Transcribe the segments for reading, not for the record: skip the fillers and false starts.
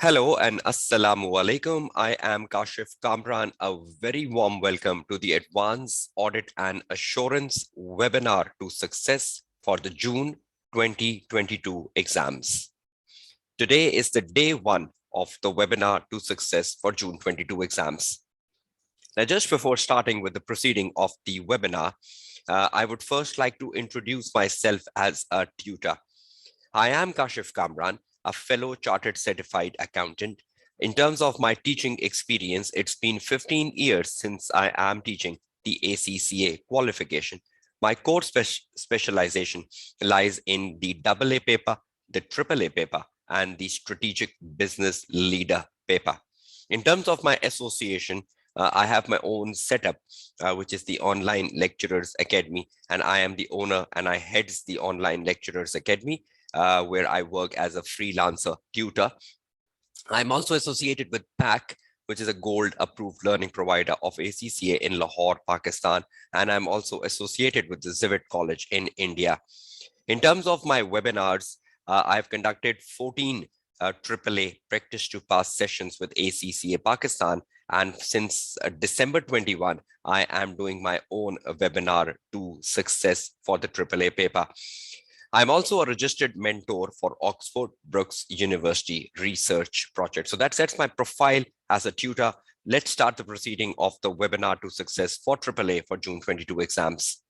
Hello and Assalamu alaikum. I am Kashif Kamran. A very warm welcome to the Advanced Audit and Assurance webinar to success for the June 2022 exams. Today is the day one of the webinar to success for June 22 exams. Now, just before starting with the proceeding of the webinar, I would first like to introduce myself as a tutor. I am Kashif Kamran, a fellow chartered certified accountant. In terms of my teaching experience, it's been 15 years since I am teaching the ACCA qualification. My core specialization lies in the AA paper, the AAA paper, and the strategic business leader paper. In terms of my association, I have my own setup, which is the Online Lecturers Academy, and I am the owner and I heads the Online Lecturers Academy, where I work as a freelancer tutor. I'm also associated with PAC, which is a gold approved learning provider of ACCA in Lahore, Pakistan. And I'm also associated with the Zivet College in India. In terms of my webinars, I've conducted 14 AAA practice to pass sessions with ACCA Pakistan. And since December 21, I am doing my own webinar to success for the AAA paper. I'm also a registered mentor for Oxford Brookes University research project. So that sets my profile as a tutor. Let's start the proceeding of the webinar to success for AAA for June 22 exams.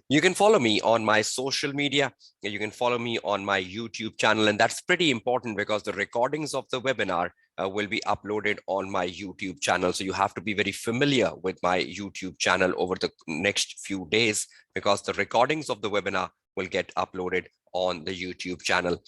You can follow me on my social media. You can follow me on my YouTube channel. And that's pretty important because the recordings of the webinar will be uploaded on my YouTube channel. So you have to be very familiar with my YouTube channel over the next few days because the recordings of the webinar will get uploaded on the YouTube channel.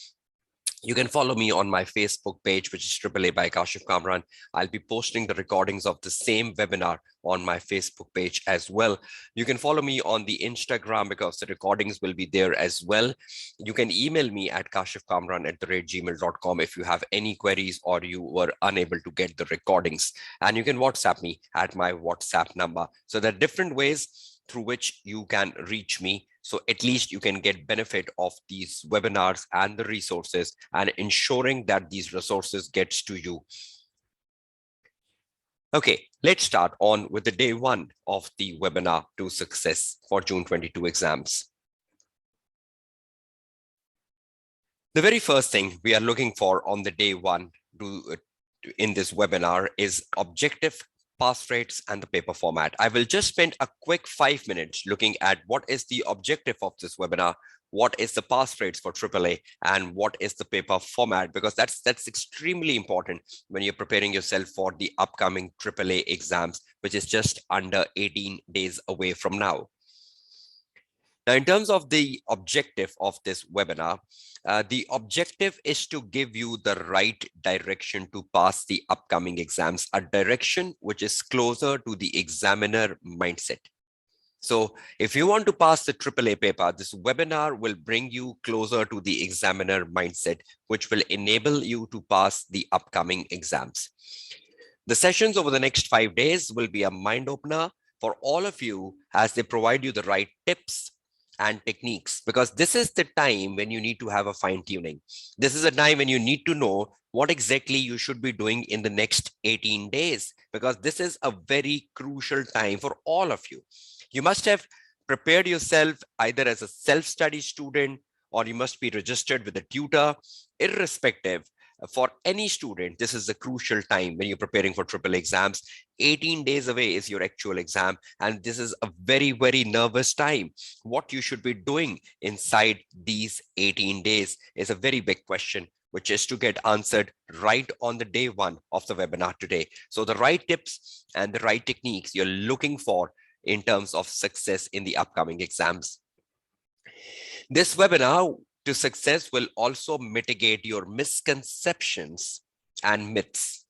You can follow me on my Facebook page, which is AAA by Kashif Kamran. I'll be posting the recordings of the same webinar on my Facebook page as well. You can follow me on the Instagram because the recordings will be there as well. You can email me at kashifkamran@gmail.com if you have any queries or you were unable to get the recordings. And you can WhatsApp me at my WhatsApp number. So there are different ways through which you can reach me. So at least you can get benefit of these webinars and the resources and ensuring that these resources gets to you. Okay, let's start on with the day one of the webinar to success for June 22 exams. The very first thing we are looking for on the day one in this webinar is objective, pass rates, and the paper format. I will just spend a quick 5 minutes looking at what is the objective of this webinar, what is the pass rates for AAA, and what is the paper format, because that's extremely important when you're preparing yourself for the upcoming AAA exams, which is just under 18 days away from now. Now, in terms of the objective of this webinar, the objective is to give you the right direction to pass the upcoming exams, a direction which is closer to the examiner mindset. So if you want to pass the AAA paper, this webinar will bring you closer to the examiner mindset, which will enable you to pass the upcoming exams. The sessions over the next 5 days will be a mind opener for all of you as they provide you the right tips and techniques, because this is the time when you need to have a fine tuning. This is a time when you need to know what exactly you should be doing in the next 18 days, because this is a very crucial time for all of you. You must have prepared yourself either as a self-study student or you must be registered with a tutor. Irrespective, for any student, this is a crucial time when you're preparing for AAA exams. 18 days away is your actual exam, and this is a very, very nervous time. What you should be doing inside these 18 days is a very big question, which is to get answered right on the day one of the webinar today. So the right tips and the right techniques you're looking for in terms of success in the upcoming exams. This webinar to success will also mitigate your misconceptions and myths.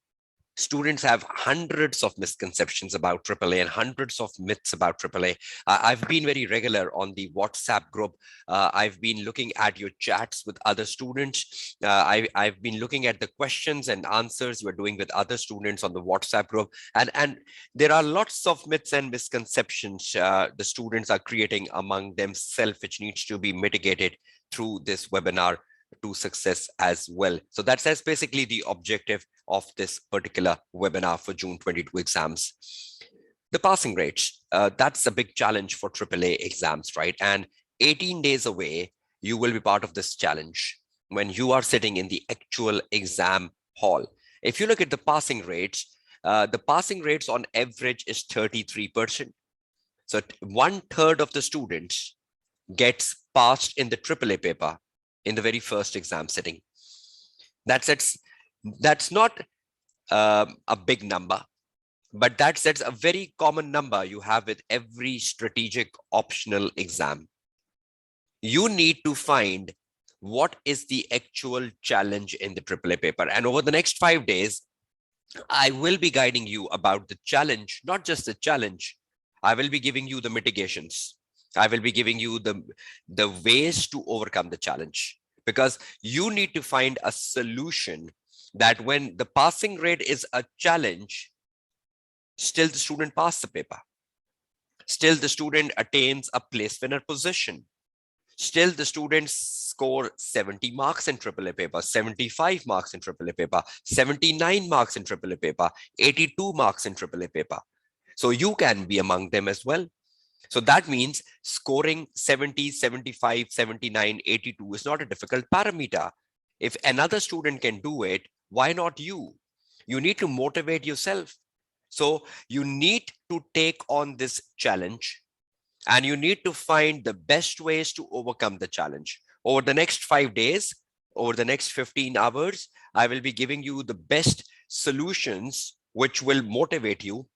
Students have hundreds of misconceptions about AAA and hundreds of myths about AAA. I've been very regular on the WhatsApp group. I've been looking at your chats with other students. I've been looking at the questions and answers you're doing with other students on the WhatsApp group. And there are lots of myths and misconceptions the students are creating among themselves, which needs to be mitigated through this webinar to success as well. So that's basically the objective of this particular webinar for June 22 exams. The passing rates, that's a big challenge for AAA exams, right? And 18 days away, you will be part of this challenge when you are sitting in the actual exam hall. If you look at the passing rates on average is 33%. So 1/3 of the students gets passed in the AAA paper in the very first exam sitting. That's not a big number, but that's a very common number you have with every strategic optional exam. You need to find what is the actual challenge in the AAA paper. And over the next 5 days, I will be guiding you about the challenge, not just the challenge. I will be giving you the mitigations. I will be giving you the ways to overcome the challenge, because you need to find a solution that when the passing rate is a challenge, still the student passes the paper. Still the student attains a place winner position. Still the students score 70 marks in AAA paper, 75 marks in AAA paper, 79 marks in AAA paper, 82 marks in AAA paper. So you can be among them as well. So that means scoring 70, 75, 79, 82 is not a difficult parameter. If another student can do it, why not you? You need to motivate yourself. So you need to take on this challenge, and you need to find the best ways to overcome the challenge. Over the next 5 days, over the next 15 hours, I will be giving you the best solutions which will motivate you,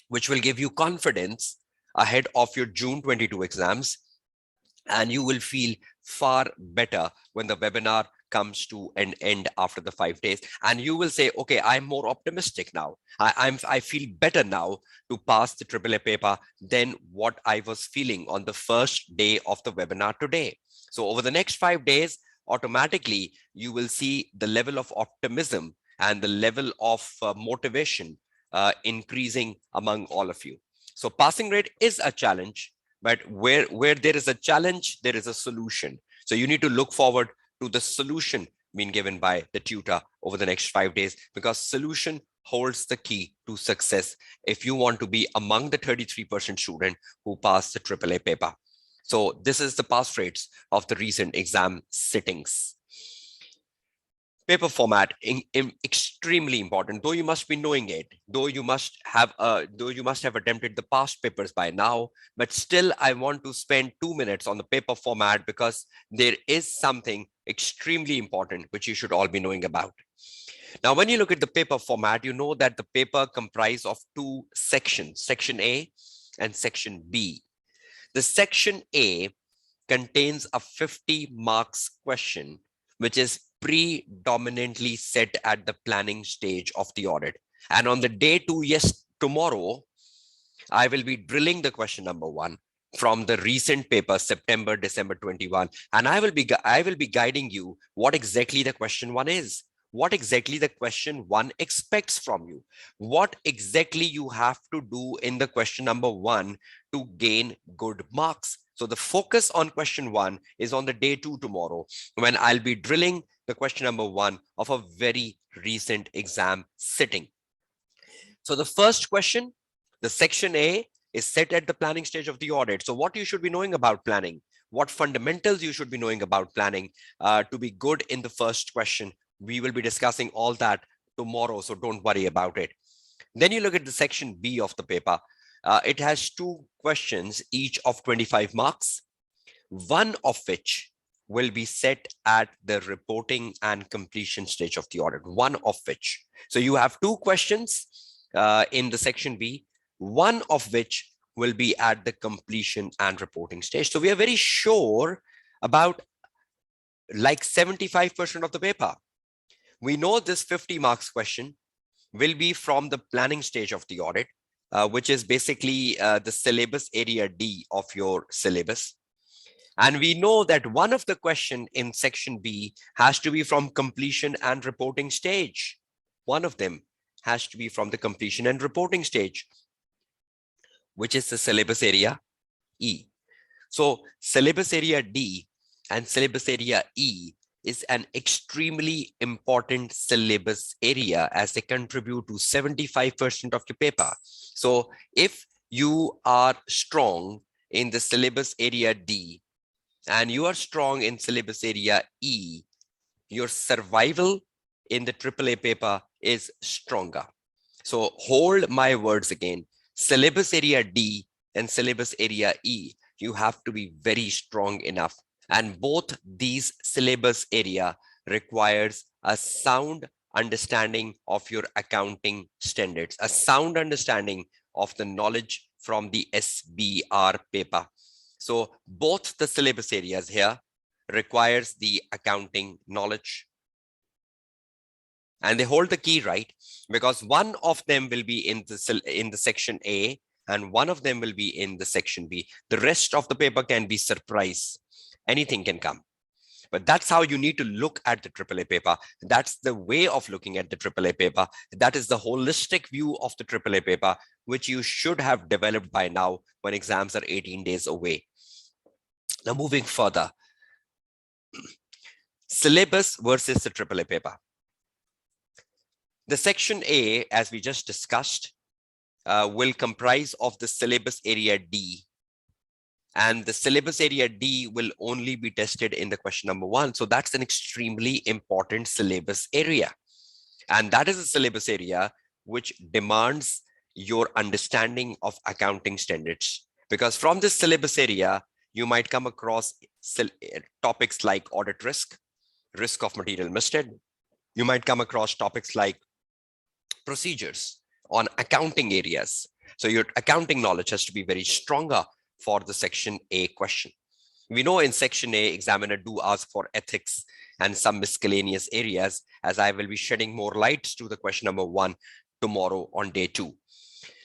which will give you confidence ahead of your June 22 exams. And you will feel far better when the webinar comes to an end after the 5 days. And you will say, okay, I'm more optimistic now. I feel better now to pass the AAA paper than what I was feeling on the first day of the webinar today. So over the next 5 days, automatically, you will see the level of optimism and the level of motivation increasing among all of you. So passing rate is a challenge, but where there is a challenge, there is a solution. So you need to look forward to the solution being given by the tutor over the next 5 days, because solution holds the key to success if you want to be among the 33% student who pass the AAA paper. So this is the pass rates of the recent exam sittings. Paper format, extremely important, though you must be knowing it, though you must have attempted the past papers by now, but still I want to spend 2 minutes on the paper format, because there is something extremely important which you should all be knowing about. Now, when you look at the paper format, you know that the paper comprises of 2 sections, section A and section B. The section A contains a 50 marks question, which is predominantly set at the planning stage of the audit. And on the day 2, yes, tomorrow, I will be drilling the question number 1 from the recent paper, September, December 21. And I will be guiding you what exactly the question 1 is, what exactly the question 1 expects from you, what exactly you have to do in the question number 1 to gain good marks. So the focus on question 1 is on the day 2 tomorrow, when I'll be drilling the question number 1 of a very recent exam sitting. So the first question, the section A, is set at the planning stage of the audit. So what you should be knowing about planning, what fundamentals you should be knowing about planning to be good in the first question. We will be discussing all that tomorrow, so don't worry about it. Then you look at the section B of the paper. It has 2 questions, each of 25 marks, one of which will be set at the reporting and completion stage of the audit, one of which. So you have 2 questions in the section B, one of which will be at the completion and reporting stage. So we are very sure about like 75% of the paper. We know this 50 marks question will be from the planning stage of the audit, which is basically the syllabus area D of your syllabus. And we know that one of the question in section B has to be from completion and reporting stage. One of them has to be from the completion and reporting stage, which is the syllabus area E. So syllabus area D and syllabus area E is an extremely important syllabus area as they contribute to 75% of your paper. So if you are strong in the syllabus area D and you are strong in syllabus area E, your survival in the AAA paper is stronger. So hold my words again, syllabus area D and syllabus area E, you have to be very strong enough. And both these syllabus area requires a sound understanding of your accounting standards, a sound understanding of the knowledge from the SBR paper. So both the syllabus areas here requires the accounting knowledge. And they hold the key, right? Because one of them will be in the section A and one of them will be in the section B. The rest of the paper can be surprise. Anything can come. But that's how you need to look at the AAA paper. That's the way of looking at the AAA paper. That is the holistic view of the AAA paper, which you should have developed by now when exams are 18 days away. Now, moving further, syllabus versus the AAA paper. The section A, as we just discussed, will comprise of the syllabus area D. And the syllabus area D will only be tested in the question number 1. So that's an extremely important syllabus area. And that is a syllabus area which demands your understanding of accounting standards. Because from this syllabus area, you might come across topics like audit risk, risk of material misted. You might come across topics like procedures on accounting areas. So your accounting knowledge has to be very stronger for the section A question. We know in section A, examiner do ask for ethics and some miscellaneous areas, as I will be shedding more light to the question number 1 tomorrow on day 2.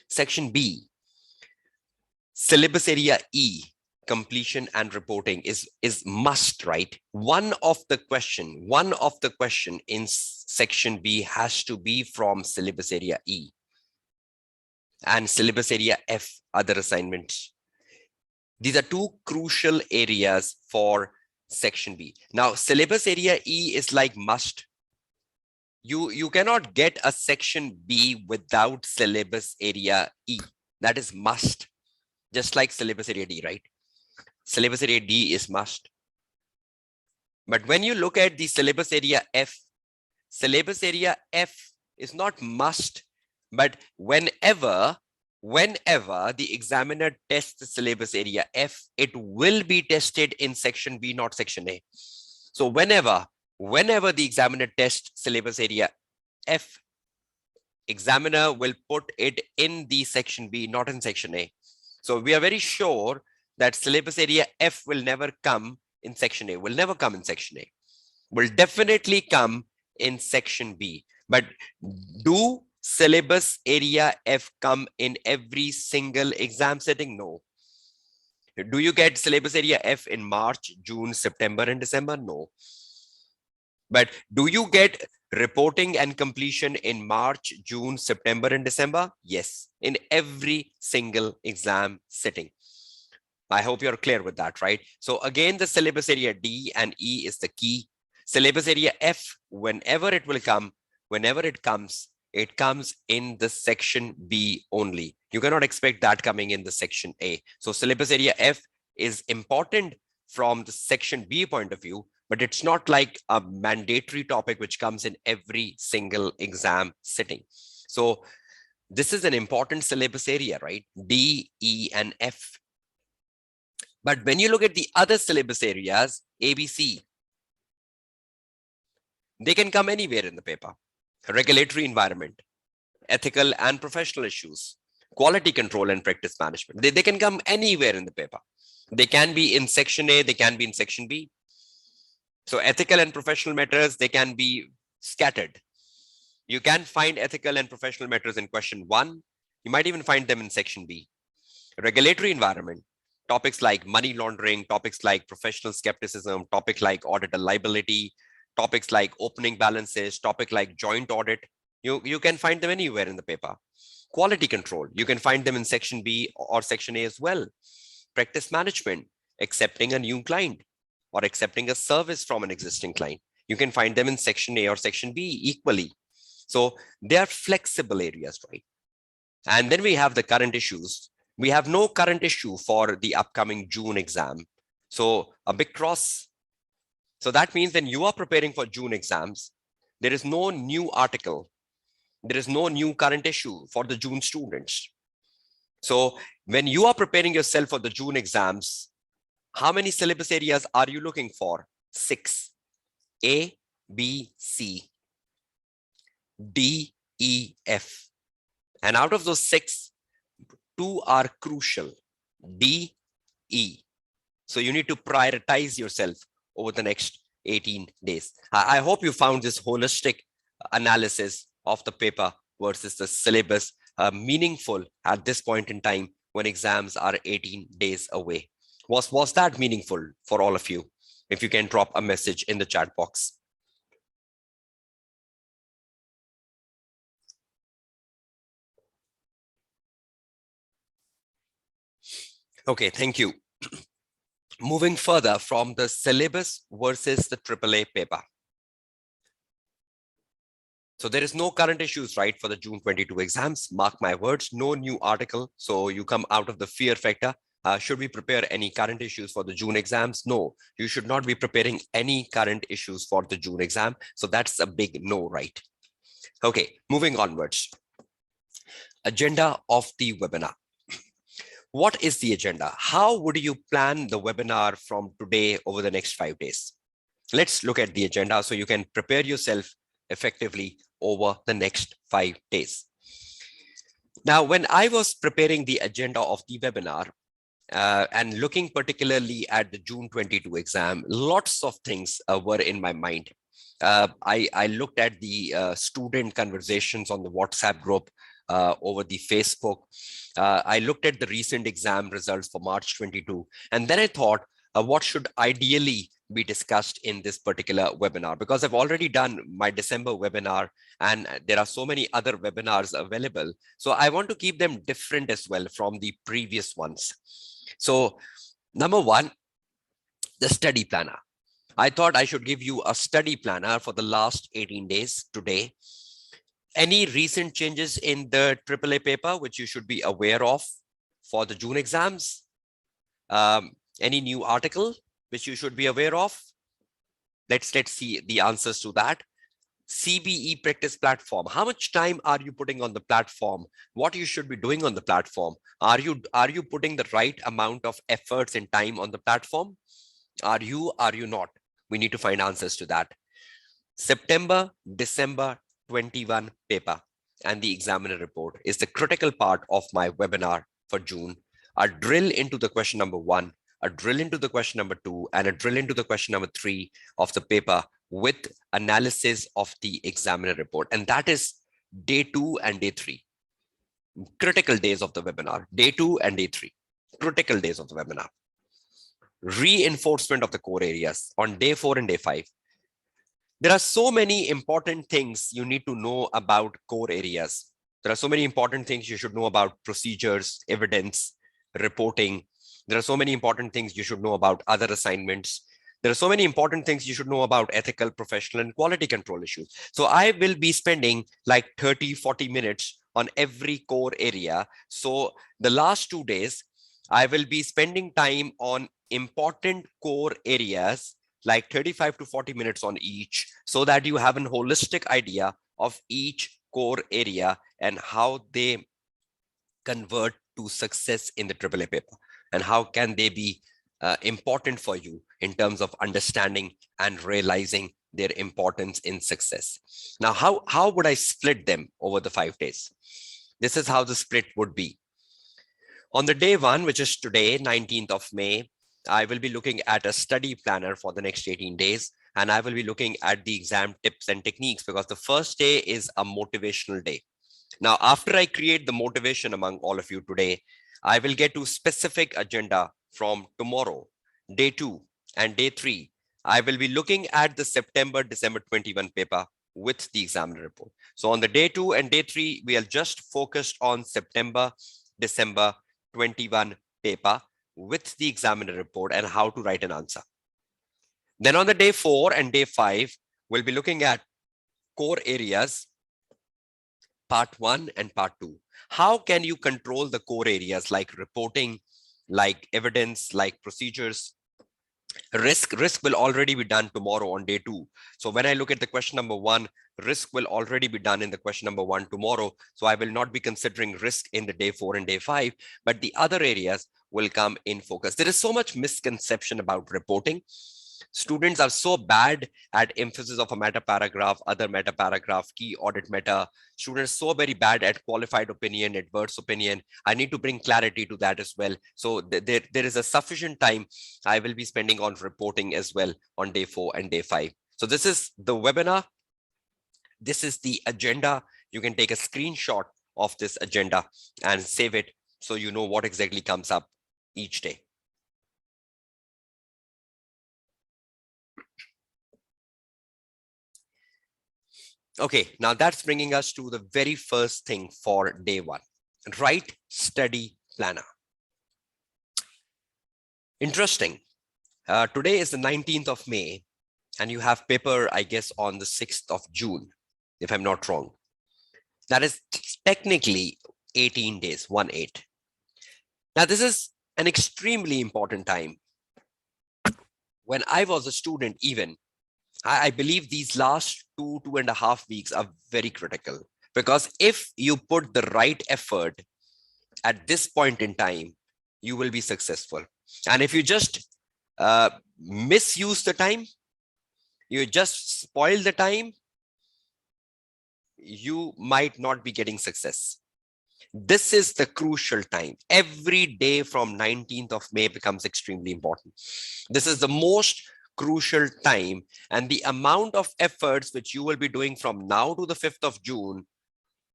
Section B, syllabus area E, completion and reporting is must, right? One of the question in section B has to be from syllabus area E and syllabus area F, other assignments. These are two crucial areas for section B. Now, syllabus area E is like must. You cannot get a section B without syllabus area E. That is must, just like syllabus area D, right? Syllabus area D is must. But when you look at the syllabus area F is not must, but whenever the examiner tests the syllabus area F, it will be tested in section B, not section A. So whenever the examiner tests syllabus area F, examiner will put it in the section B, not in section A. So we are very sure that syllabus area F will never come in section A, will definitely come in section B. But do syllabus area F come in every single exam setting? No. Do you get syllabus area F in March, June, September, and December? No. But do you get reporting and completion in March, June, September, and December? Yes, in every single exam setting. I hope you're clear with that, right? So again, the syllabus area D and E is the key. Syllabus area F, whenever it comes, it comes in the section B only. You cannot expect that coming in the section A. So syllabus area F is important from the section B point of view, but it's not like a mandatory topic which comes in every single exam sitting. So this is an important syllabus area, right? D, E, and F. But when you look at the other syllabus areas, A, B, C, they can come anywhere in the paper. Regulatory environment, ethical and professional issues, quality control and practice management. They can come anywhere in the paper. They can be in section A, they can be in section B. So ethical and professional matters, they can be scattered. You can find ethical and professional matters in question 1. You might even find them in section B. Regulatory environment, topics like money laundering, topics like professional skepticism, topic like auditor liability, topics like opening balances, topic like joint audit. You can find them anywhere in the paper. Quality control, you can find them in section B or section A as well. Practice management, accepting a new client or accepting a service from an existing client. You can find them in section A or section B equally. So they are flexible areas, right? And then we have the current issues. We have no current issue for the upcoming June exam. So a big cross. So that means when you are preparing for June exams, there is no new article. There is no new current issue for the June students. So when you are preparing yourself for the June exams, how many syllabus areas are you looking for? 6. A, B, C, D, E, F. And out of those 6, 2 are crucial, D, E. So you need to prioritize yourself over the next 18 days. I hope you found this holistic analysis of the paper versus the syllabus meaningful at this point in time when exams are 18 days away. Was that meaningful for all of you? If you can drop a message in the chat box. Okay, thank you. Moving further from the syllabus versus the AAA paper. So there is no current issues, right, for the June 22 exams. Mark my words, no new article. So you come out of the fear factor. Should we prepare any current issues for the June exams? No, you should not be preparing any current issues for the June exam. So that's a big no, right? Okay, moving onwards. Agenda of the webinar. What is the agenda? How would you plan the webinar from today over the next 5 days? Let's look at the agenda so you can prepare yourself effectively over the next 5 days. Now, when I was preparing the agenda of the webinar and looking particularly at the June 22 exam, lots of things were in my mind. I looked at the student conversations on the WhatsApp group over the Facebook. I looked at the recent exam results for March 22. And then I thought, what should ideally be discussed in this particular webinar? Because I've already done my December webinar and there are so many other webinars available. So I want to keep them different as well from the previous ones. So number one, the study planner. I thought I should give you a study planner for the last 18 days today. Any recent changes in the AAA paper, which you should be aware of for the June exams? Any new article, which you should be aware of? Let's see the answers to that. CBE practice platform. How much time are you putting on the platform? What you should be doing on the platform? Are you putting the right amount of efforts and time on the platform? Are you not? We need to find answers to that. September, December 21 paper and the examiner report is the critical part of my webinar for June. A drill into the question number 1, a drill into the question number 2, and a drill into the question number 3 of the paper with analysis of the examiner report. And that is day 2 and day 3. Critical days of the webinar, day 2 and day 3. Critical days of the webinar. Reinforcement of the core areas on day 4 and day 5. There are so many important things you need to know about core areas. There are so many important things you should know about procedures, evidence, reporting. There are so many important things you should know about other assignments. There are so many important things you should know about ethical, professional, and quality control issues. So I will be spending like 30, 40 minutes on every core area. So the last 2 days, I will be spending time on important core areas, like 35 to 40 minutes on each, so that you have a holistic idea of each core area and how they convert to success in the AAA paper, and how can they be important for you in terms of understanding and realizing their importance in success. Now, how would I split them over the 5 days? This is how the split would be. On the day 1, which is today, 19th of May, I will be looking at a study planner for the next 18 days, and I will be looking at the exam tips and techniques, because the first day is a motivational day. Now, after I create the motivation among all of you today, I will get to specific agenda from tomorrow, day 2 and day 3. I will be looking at the September, December 21 paper with the examiner report. So on the day 2 and day 3, we are just focused on September, December 21 paper with the examiner report and how to write an answer. Then on the day 4 and day 5, we'll be looking at core areas, part 1 and part 2. How can you control the core areas like reporting, like evidence, like procedures? Risk will already be done tomorrow on day 2. So when I look at the question number 1, risk will already be done in the question number 1 tomorrow. So I will not be considering risk in the day 4 and day 5, but the other areas will come in focus. There is so much misconception about reporting. Students are so bad at emphasis of a meta paragraph, other meta paragraph, key audit meta. Students so very bad at qualified opinion, adverse opinion. I need to bring clarity to that as well. So there is a sufficient time I will be spending on reporting as well on day 4 and day 5. So this is the webinar. This is the agenda. You can take a screenshot of this agenda and save it so you know what exactly comes up each day. Okay, now that's bringing us to the very first thing for day 1. Write study planner. Interesting. Today is the 19th of May, and you have paper, I guess, on the 6th of June, if I'm not wrong. That is technically 18 days, 1-8. Now, this is an extremely important time. When I was a student, even, I believe these last 2.5 weeks are very critical, because if you put the right effort at this point in time, you will be successful. And if you just misuse the time, you just spoil the time, you might not be getting success. This is the crucial time. Every day from 19th of May becomes extremely important. This is the most crucial time, and the amount of efforts which you will be doing from now to the 5th of June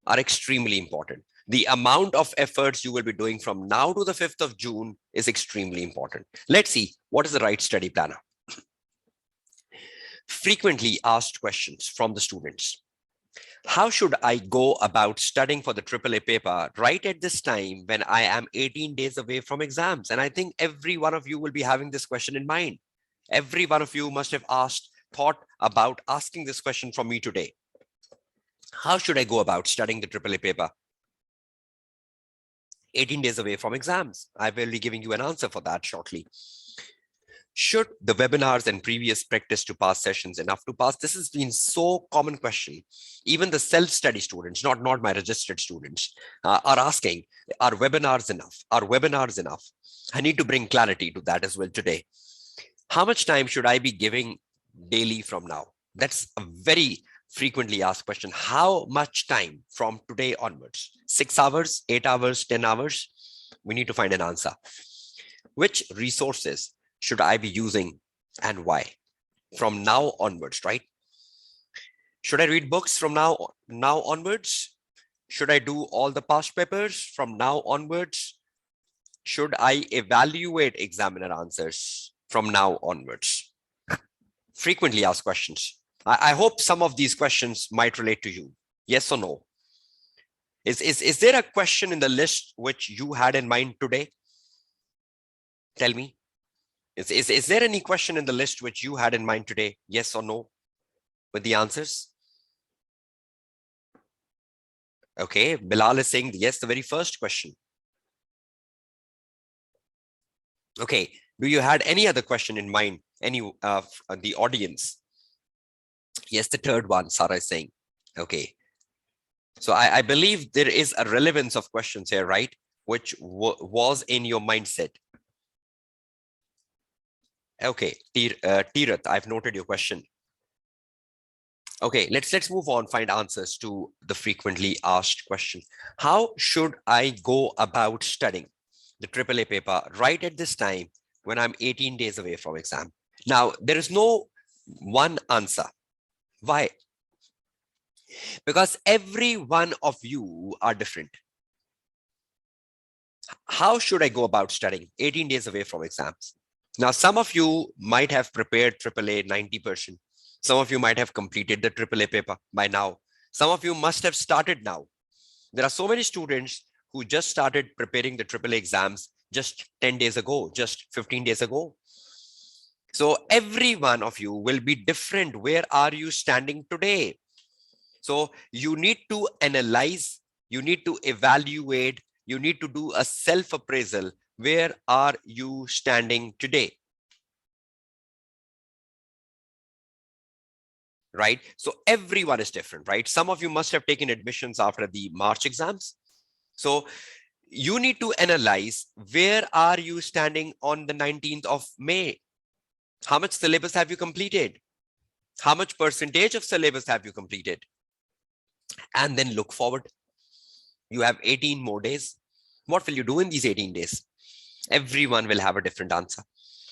are extremely important. The amount of efforts you will be doing from now to the 5th of June is extremely important. Let's see, what is the right study planner? Frequently asked questions from the students. How should I go about studying for the AAA paper right at this time when I am 18 days away from exams? And I think every one of you will be having this question in mind. Every one of you must have thought about asking this question from me today. How should I go about studying the AAA paper 18 days away from exams? I will be giving you an answer for that shortly. Should the webinars and previous practice to pass sessions enough to pass? This has been so common question. Even the self-study students, not my registered students, are asking, are webinars enough? Are webinars enough? I need to bring clarity to that as well today. How much time should I be giving daily from now? That's a very frequently asked question. How much time from today onwards? 6 hours, 8 hours, 10 hours? We need to find an answer. Which resources should I be using and why? From now onwards, right? Should I read books from now onwards? Should I do all the past papers from now onwards? Should I evaluate examiner answers from now onwards? Frequently asked questions. I hope some of these questions might relate to you. Yes or no? Is there a question in the list which you had in mind today? Tell me. Is there any question in the list which you had in mind today? Yes or no? With the answers? Okay, Bilal is saying yes, the very first question. Okay, do you had any other question in mind? Any of the audience? Yes, the third one, Sarah is saying. Okay. So I believe there is a relevance of questions here, right? Which was in your mindset. Okay, Tirat, I've noted your question. Okay, let's move on, find answers to the frequently asked question. How should I go about studying the AAA paper right at this time when I'm 18 days away from exam? Now, there is no one answer. Why? Because every one of you are different. How should I go about studying 18 days away from exams? Now, some of you might have prepared AAA 90%. Some of you might have completed the AAA paper by now. Some of you must have started now. There are so many students who just started preparing the AAA exams just 10 days ago, just 15 days ago. So every one of you will be different. Where are you standing today? So you need to analyze, you need to evaluate, you need to do a self-appraisal. Where are you standing today? Right? So everyone is different, right? Some of you must have taken admissions after the March exams. So you need to analyze, where are you standing on the 19th of May? How much syllabus have you completed? How much percentage of syllabus have you completed? And then look forward. You have 18 more days. What will you do in these 18 days? Everyone will have a different answer.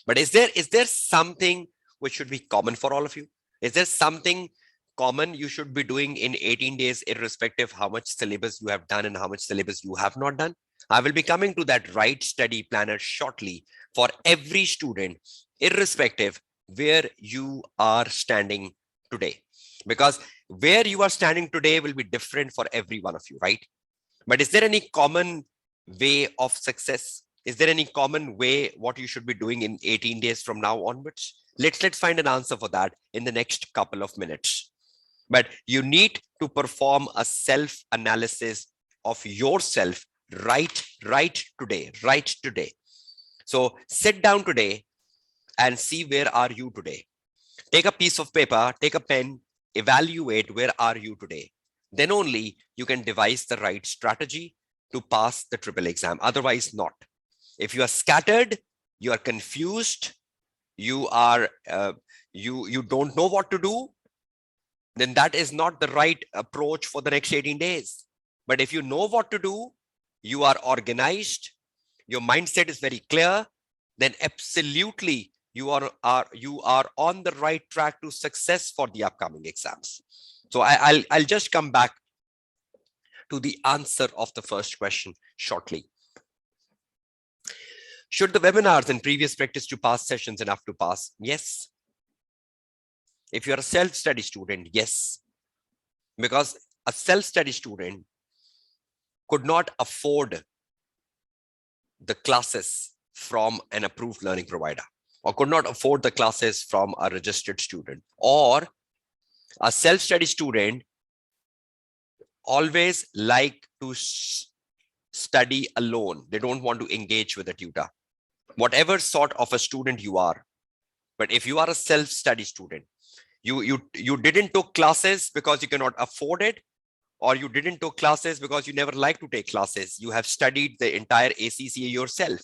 But is there something which should be common for all of you? Is there something common you should be doing in 18 days, irrespective how much syllabus you have done and how much syllabus you have not done? I will be coming to that right study planner shortly for every student, irrespective where you are standing today. Because where you are standing today will be different for every one of you, right? But is there any common way of success? Is there any common way what you should be doing in 18 days from now onwards? Let's find an answer for that in the next couple of minutes. But you need to perform a self-analysis of yourself right today. So sit down today and see, where are you today? Take a piece of paper, take a pen, evaluate where are you today. Then only you can devise the right strategy to pass the triple exam. Otherwise not. If you are scattered, you are confused, you are you don't know what to do, then that is not the right approach for the next 18 days. But if you know what to do, you are organized, your mindset is very clear, then absolutely you are on the right track to success for the upcoming exams. So I'll just come back to the answer of the first question shortly. Should the webinars and previous practice to pass sessions enough to pass? Yes. If you're a self-study student, yes. Because a self-study student could not afford the classes from an approved learning provider, or could not afford the classes from a registered student, or a self-study student always like to study alone. They don't want to engage with a tutor. Whatever sort of a student you are, but if you are a self-study student, you didn't take classes because you cannot afford it, or you didn't take classes because you never like to take classes. You have studied the entire ACCA yourself.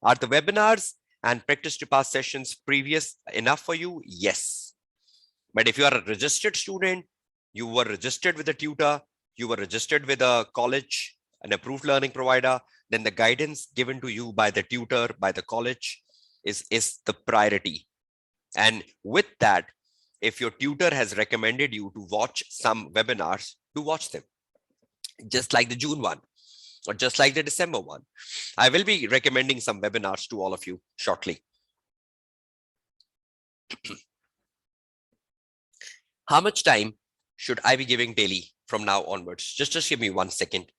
Are the webinars and practice to pass sessions previous enough for you? Yes. But if you are a registered student, you were registered with a tutor, you were registered with a college, an approved learning provider, then the guidance given to you by the tutor, by the college is the priority. And with that, if your tutor has recommended you to watch some webinars, do watch them. Just like the June one, or just like the December one. I will be recommending some webinars to all of you shortly. How much time should I be giving daily from now onwards? Just give me 1 second.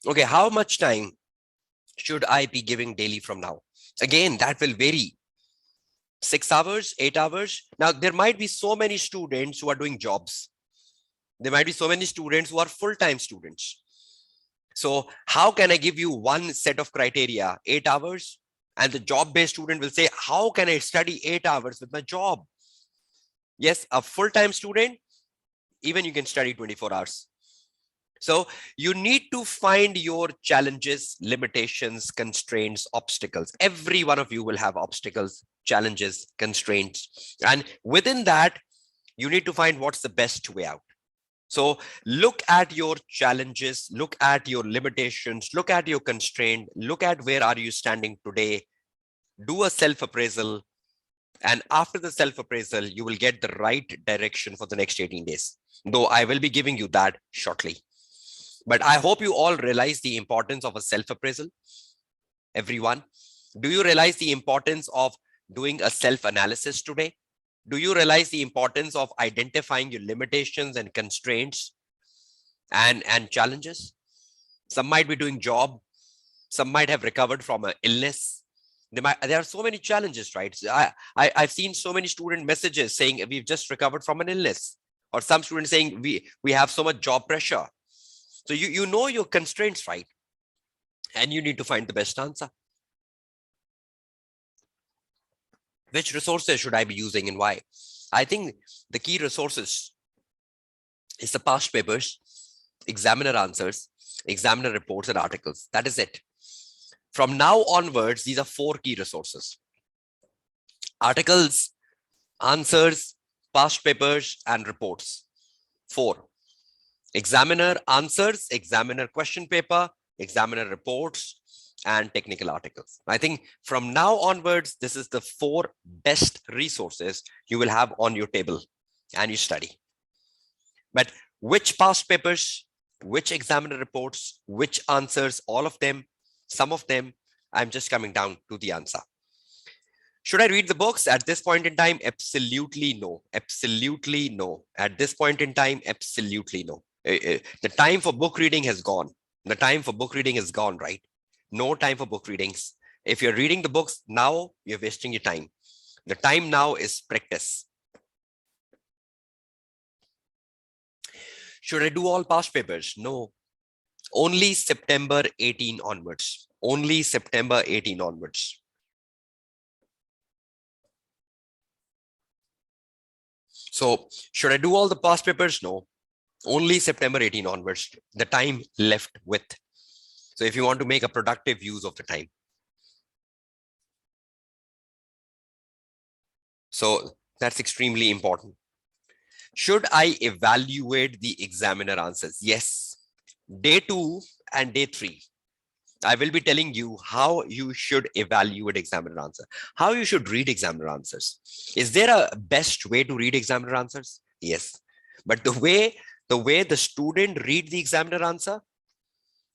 Okay, how much time should I be giving daily from now? Again, that will vary. 6 hours, 8 hours. Now, there might be so many students who are doing jobs. There might be so many students who are full-time students. So how can I give you one set of criteria, 8 hours? And the job-based student will say, how can I study 8 hours with my job? Yes, a full-time student, even you can study 24 hours. So you need to find your challenges, limitations, constraints, obstacles. Every one of you will have obstacles, challenges, constraints. And within that, you need to find what's the best way out. So look at your challenges, look at your limitations, look at your constraint, look at where are you standing today, do a self-appraisal. And after the self-appraisal, you will get the right direction for the next 18 days. Though I will be giving you that shortly. But I hope you all realize the importance of a self-appraisal. Everyone, do you realize the importance of doing a self-analysis today? Do you realize the importance of identifying your limitations and constraints? and challenges. Some might be doing job. Some might have recovered from an illness. There are so many challenges, right? So I've seen so many student messages saying we've just recovered from an illness, or some students saying we have so much job pressure. So you know your constraints, right? And you need to find the best answer. Which resources should I be using and why? I think the key resources is the past papers, examiner answers, examiner reports and articles. That is it. From now onwards, these are 4 key resources: articles, answers, past papers, and reports. 4. Examiner answers, examiner question paper, examiner reports, and technical articles. I think from now onwards, this is the 4 best resources you will have on your table and you study. But which past papers, which examiner reports, which answers, all of them, some of them, I'm just coming down to the answer. Should I read the books at this point in time? Absolutely no. Absolutely no. At this point in time, absolutely no. The time for book reading has gone. The time for book reading is gone, right? No time for book readings. If you're reading the books now, you're wasting your time. The time now is practice. Should I do all past papers? No. Only September 18 onwards. Only September 18 onwards. So should I do all the past papers? No. Only September 18 onwards. The time left with. So if you want to make a productive use of the time. So that's extremely important. Should I evaluate the examiner answers? Yes. Day 2 and day 3. I will be telling you how you should evaluate examiner answer, how you should read examiner answers. Is there a best way to read examiner answers? Yes. But the way the student read the examiner answer,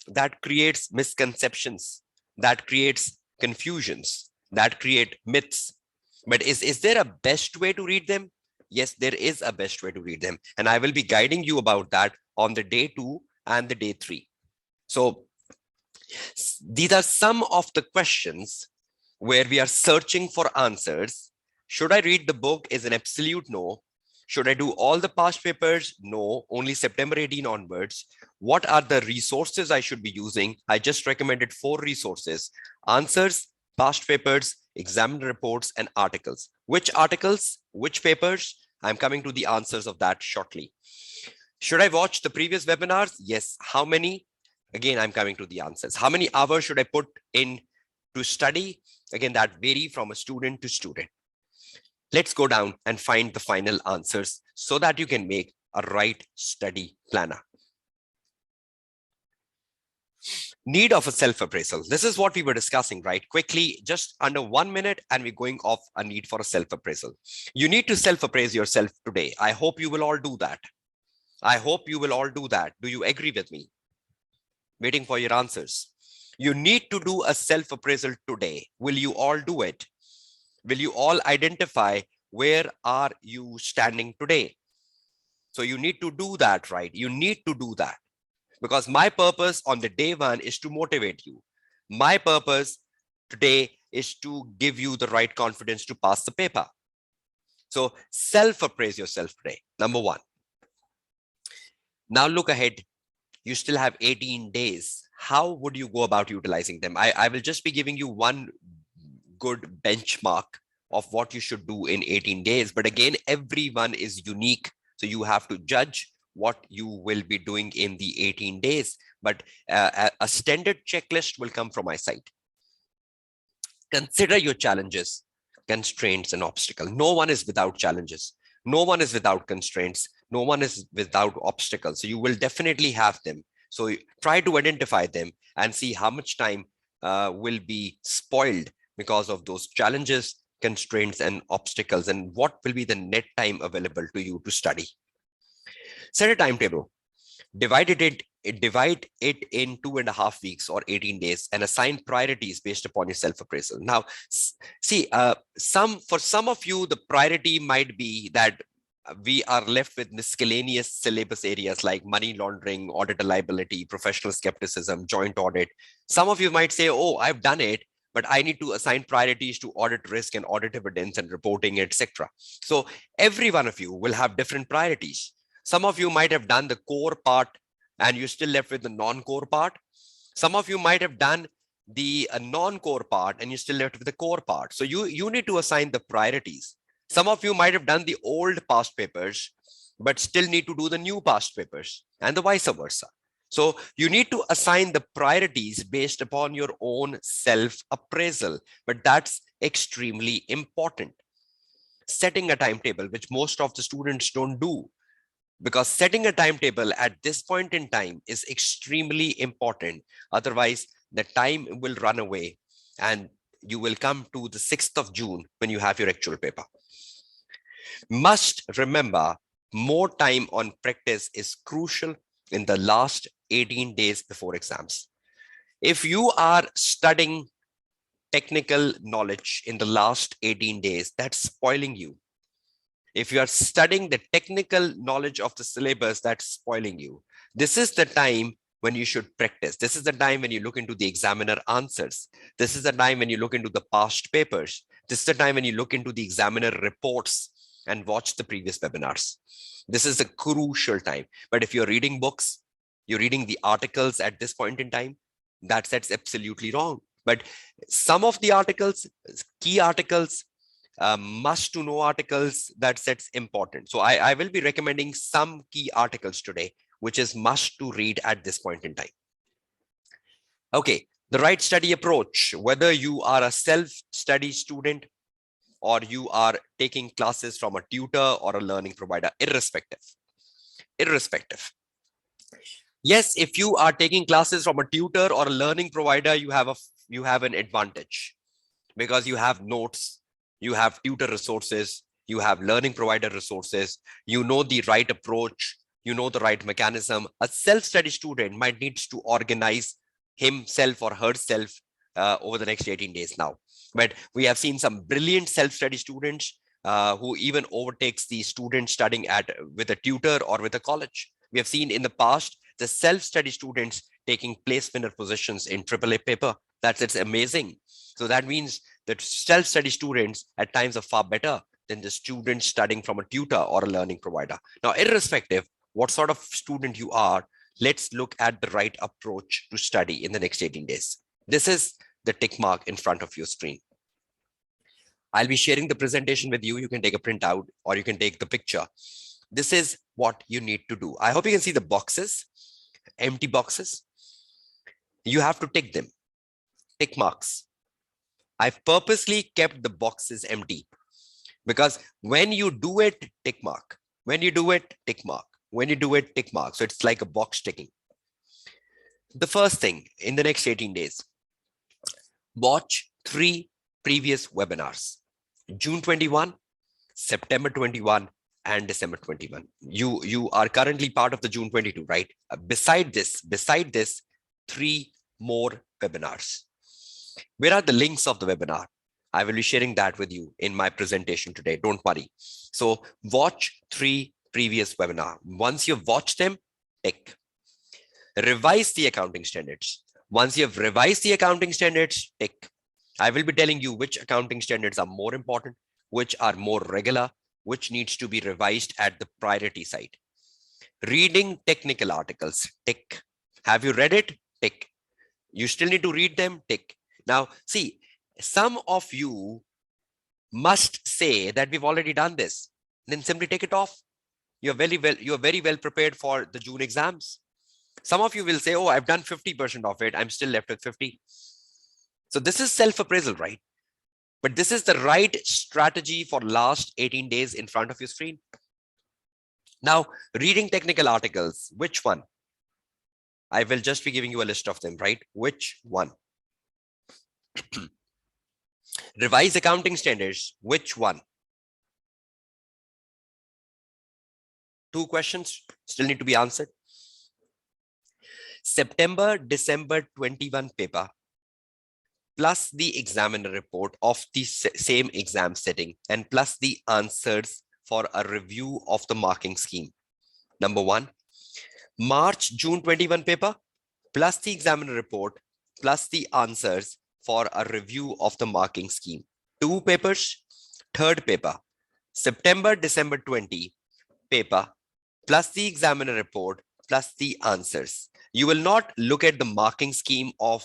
that creates misconceptions, that creates confusions, that create myths. But is there a best way to read them? Yes, there is a best way to read them. And I will be guiding you about that on the day 2 and the day 3. So these are some of the questions where we are searching for answers. Should I read the book is an absolute no. Should I do all the past papers? No, only September 18 onwards. What are the resources I should be using? I just recommended 4 resources: answers, past papers, examiner reports, and articles. Which articles, which papers? I'm coming to the answers of that shortly. Should I watch the previous webinars? Yes. How many? Again, I'm coming to the answers. How many hours should I put in to study? Again, that vary from a student to student. Let's go down and find the final answers so that you can make a right study planner. Need of a self-appraisal. This is what we were discussing, right? Quickly, just under 1 minute, and we're going off a need for a self-appraisal. You need to self-appraise yourself today. I hope you will all do that. I hope you will all do that. Do you agree with me? Waiting for your answers. You need to do a self-appraisal today. Will you all do it? Will you all identify where are you standing today? So you need to do that, right? You need to do that. Because my purpose on the day 1 is to motivate you. My purpose today is to give you the right confidence to pass the paper. So self-appraise yourself today. Number 1. Now look ahead. You still have 18 days. How would you go about utilizing them? I will just be giving you one good benchmark of what you should do in 18 days. But again, everyone is unique. So you have to judge what you will be doing in the 18 days. But a standard checklist will come from my side. Consider your challenges, constraints, and obstacles. No one is without challenges. No one is without constraints. No one is without obstacles. So you will definitely have them. So try to identify them and see how much time will be spoiled because of those challenges, constraints, and obstacles, and what will be the net time available to you to study. Set a timetable. Divide it in 2.5 weeks or 18 days and assign priorities based upon your self-appraisal. Now, see, for some of you, the priority might be that we are left with miscellaneous syllabus areas like money laundering, auditor liability, professional skepticism, joint audit. Some of you might say, oh, I've done it, but I need to assign priorities to audit risk and audit evidence and reporting, etc. So every one of you will have different priorities. Some of you might have done the core part and you're still left with the non-core part. Some of you might have done the non-core part and you're still left with the core part. So you need to assign the priorities. Some of you might have done the old past papers, but still need to do the new past papers and the vice versa. So you need to assign the priorities based upon your own self-appraisal, but that's extremely important. Setting a timetable, which most of the students don't do, because setting a timetable at this point in time is extremely important. Otherwise, the time will run away and you will come to the 6th of June when you have your actual paper. Must remember, more time on practice is crucial in the last 18 days before exams. If you are studying technical knowledge in the last 18 days, that's spoiling you. If you are studying the technical knowledge of the syllabus, that's spoiling you. This is the time when you should practice. This is the time when you look into the examiner answers. This is the time when you look into the past papers. This is the time when you look into the examiner reports and watch the previous webinars. This is a crucial time. But if you're reading books, you're reading the articles at this point in time, that's absolutely wrong. But some of the articles, key articles, must to know articles, that's important. So I will be recommending some key articles today, which is must to read at this point in time. Okay, the right study approach, whether you are a self-study student or you are taking classes from a tutor or a learning provider, irrespective. Yes, if you are taking classes from a tutor or a learning provider, you have an advantage because you have notes, you have tutor resources, you have learning provider resources, you know the right approach, you know the right mechanism. A self-study student might need to organize himself or herself over the next 18 days now. But we have seen some brilliant self-study students who even overtakes the student studying with a tutor or with a college. We have seen in the past the self-study students taking place winner positions in AAA paper. It's amazing. So that means that self-study students at times are far better than the students studying from a tutor or a learning provider. Now, irrespective what sort of student you are, let's look at the right approach to study in the next 18 days. This is the tick mark in front of your screen. I'll be sharing the presentation with you. You can take a printout or you can take the picture. This is what you need to do. I hope you can see the boxes, empty boxes. You have to tick them, tick marks. I've purposely kept the boxes empty because when you do it, tick mark. When you do it, tick mark. When you do it, tick mark. So it's like a box ticking. The first thing in the next 18 days, watch 3 previous webinars, June 21, September 21, and December 21. You are currently part of the June 22, right? Beside this, 3 more webinars. Where are the links of the webinar? I will be sharing that with you in my presentation today. Don't worry. So watch 3 previous webinars. Once you've watched them, tick. Revise the accounting standards. Once you've revised the accounting standards, tick. I will be telling you which accounting standards are more important, which are more regular, which needs to be revised at the priority side. Reading technical articles, tick. Have you read it? Tick. You still need to read them, tick. Now, see, some of you must say that we've already done this. Then simply take it off. You're very well prepared for the June exams. Some of you will say, oh, I've done 50% of it. I'm still left with 50. So this is self-appraisal, right? But this is the right strategy for last 18 days in front of your screen. Now, reading technical articles, which one? I will just be giving you a list of them, right? Which one? Revise accounting standards, which one? 2 questions still need to be answered. September, December 21 paper, plus the examiner report of the same exam setting, and plus the answers for a review of the marking scheme. Number one, March-June 21 paper plus the examiner report plus the answers for a review of the marking scheme. Two papers. Third paper, September-December 20 paper plus the examiner report plus the answers. You will not look at the marking scheme of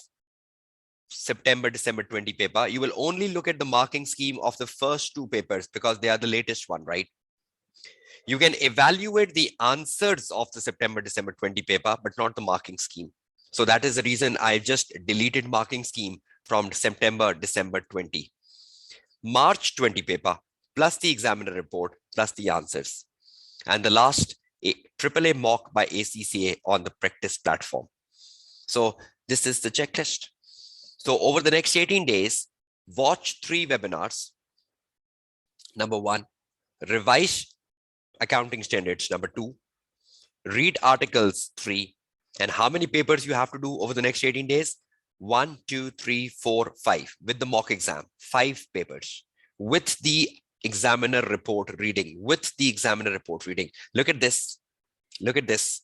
September-December 20 paper. You will only look at the marking scheme of the first two papers because they are the latest one, right? You can evaluate the answers of the September-December 20 paper, but not the marking scheme. So that is the reason I just deleted marking scheme from September-December 20. March 20 paper plus the examiner report plus the answers. And the last, AAA mock by ACCA on the practice platform. So this is the checklist. So over the next 18 days, watch 3 webinars. Number 1, revise accounting standards. Number 2, read articles 3. And how many papers you have to do over the next 18 days? 1, 2, 3, 4, 5 with the mock exam, 5 papers with the examiner report reading, Look at this. Look at this.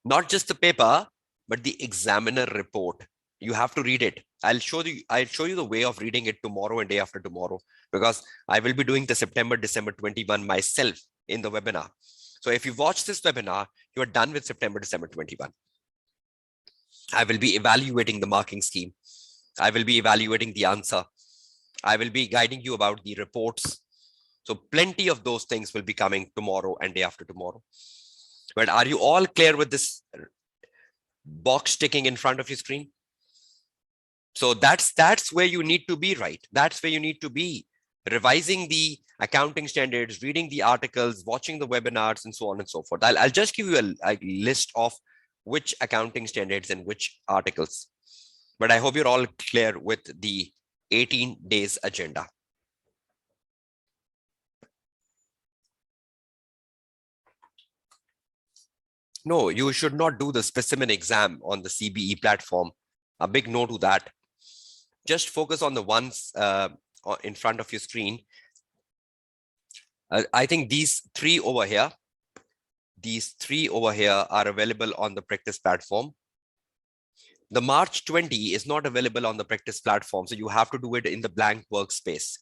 Not just the paper, but the examiner report. You have to read it. I'll show you the way of reading it tomorrow and day after tomorrow, because I will be doing the September-December 21 myself in the webinar. So if you watch this webinar, you are done with September-December 21. I will be evaluating the marking scheme. I will be evaluating the answer. I will be guiding you about the reports. So plenty of those things will be coming tomorrow and day after tomorrow. But are you all clear with this box ticking in front of your screen? So that's where you need to be, right? That's where you need to be, revising the accounting standards, reading the articles, watching the webinars, and so on and so forth. I'll just give you a list of which accounting standards and which articles. But I hope you're all clear with the 18 days agenda. No, you should not do the specimen exam on the CBE platform. A big no to that. Just focus on the ones in front of your screen. I think these three over here are available on the practice platform. The March 20 is not available on the practice platform, so you have to do it in the blank workspace.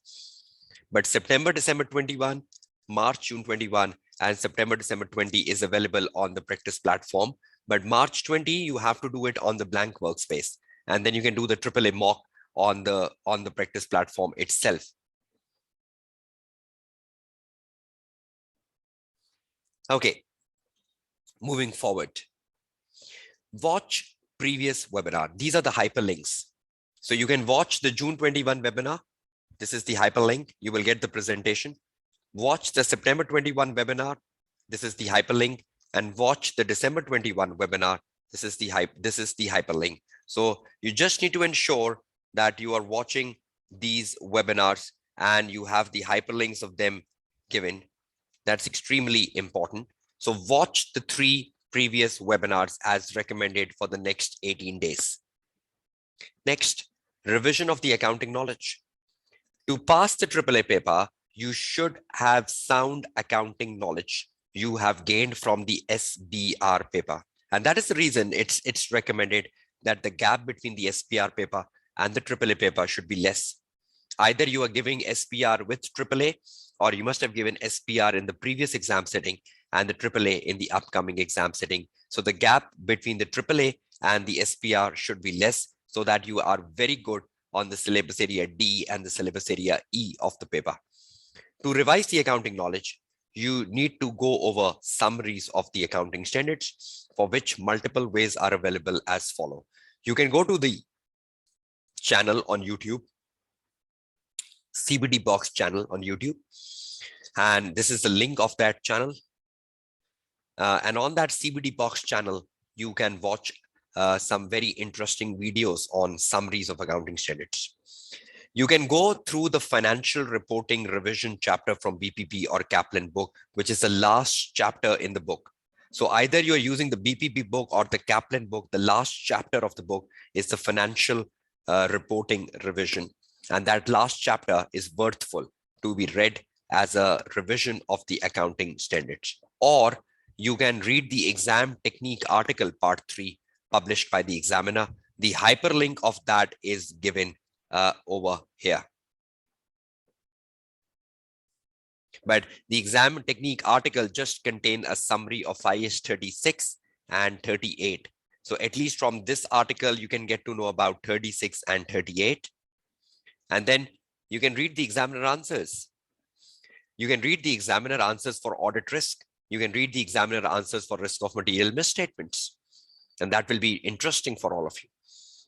But September-December 21, March-June 21, and September-December 20 is available on the practice platform. But March 20, you have to do it on the blank workspace. And then you can do the AAA mock on the practice platform itself. Okay, moving forward. Watch previous webinar. These are the hyperlinks. So you can watch the June 21 webinar. This is the hyperlink. You will get the presentation. Watch the September 21 webinar. This is the hyperlink. And watch the December 21 webinar. This is the hyperlink. So you just need to ensure that you are watching these webinars and you have the hyperlinks of them given. That's extremely important. So watch the 3 previous webinars as recommended for the next 18 days. Next, revision of the accounting knowledge. To pass the AAA paper, you should have sound accounting knowledge you have gained from the SBR paper. And that is the reason it's recommended that the gap between the SBR paper and the AAA paper should be less. Either you are giving SBR with AAA, or you must have given SBR in the previous exam setting and the AAA in the upcoming exam setting. So the gap between the AAA and the SBR should be less, so that you are very good on the syllabus area D and the syllabus area E of the paper. To revise the accounting knowledge, you need to go over summaries of the accounting standards, for which multiple ways are available as follow. You can go to the channel on YouTube, CBD Box channel on YouTube, and this is the link of that channel. And on that CBD Box channel, you can watch some very interesting videos on summaries of accounting standards. You can go through the financial reporting revision chapter from BPP or Kaplan book, which is the last chapter in the book. So either you're using the BPP book or the Kaplan book, the last chapter of the book is the financial reporting revision. And that last chapter is worthful. to be read as a revision of the accounting standards. Or you can read the exam technique article part 3 published by the examiner. The hyperlink of that is given over here. But the exam technique article just contains a summary of IS 36 and 38. So at least from this article, you can get to know about 36 and 38. And then you can read the examiner answers. You can read the examiner answers for audit risk. You can read the examiner answers for risk of material misstatements. And that will be interesting for all of you.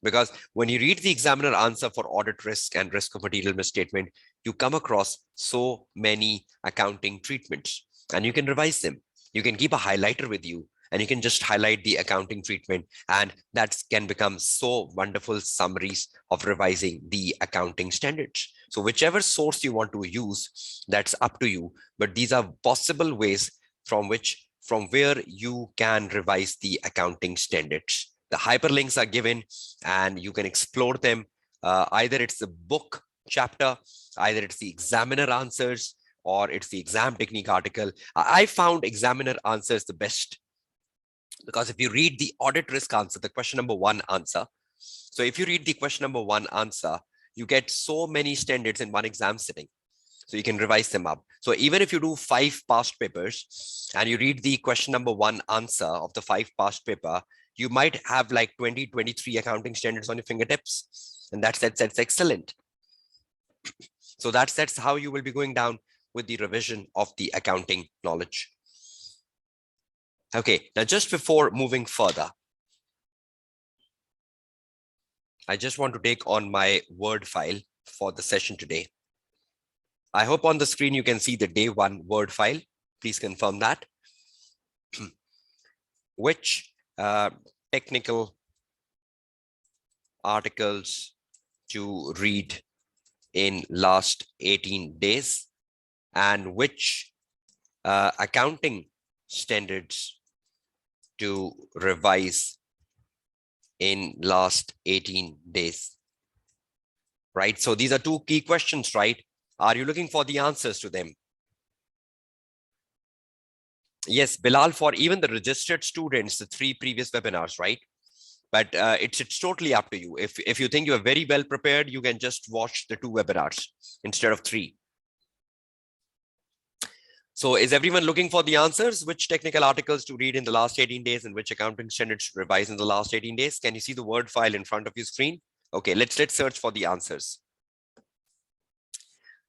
Because when you read the examiner answer for audit risk and risk of material misstatement, you come across so many accounting treatments and you can revise them. You can keep a highlighter with you and you can just highlight the accounting treatment, and that can become so wonderful summaries of revising the accounting standards. So whichever source you want to use, that's up to you. But these are possible ways from where you can revise the accounting standards. The hyperlinks are given and you can explore them. Either it's the book chapter, either it's the examiner answers, or it's the exam technique article. I found examiner answers the best, because if you read the audit risk answer, the question number 1 answer. So if you read the question number 1 answer, you get so many standards in one exam sitting. So you can revise them up. So even if you do 5 past papers and you read the question number 1 answer of the 5 past paper, you might have like 20, 23 accounting standards on your fingertips. And that's excellent. So that's how you will be going down with the revision of the accounting knowledge. Okay, now just before moving further, I just want to take on my Word file for the session today. I hope on the screen you can see the day 1 Word file. Please confirm that. Which technical articles to read in last 18 days, and which accounting standards to revise in last 18 days, right? So these are 2 key questions, right? Are you looking for the answers to them? Yes, Bilal, for even the registered students, the 3 previous webinars, right? But it's totally up to you. If you think you are very well prepared, you can just watch the 2 webinars instead of 3. So is everyone looking for the answers? Which technical articles to read in the last 18 days and which accounting standards to revise in the last 18 days? Can you see the Word file in front of your screen? Okay, let's search for the answers.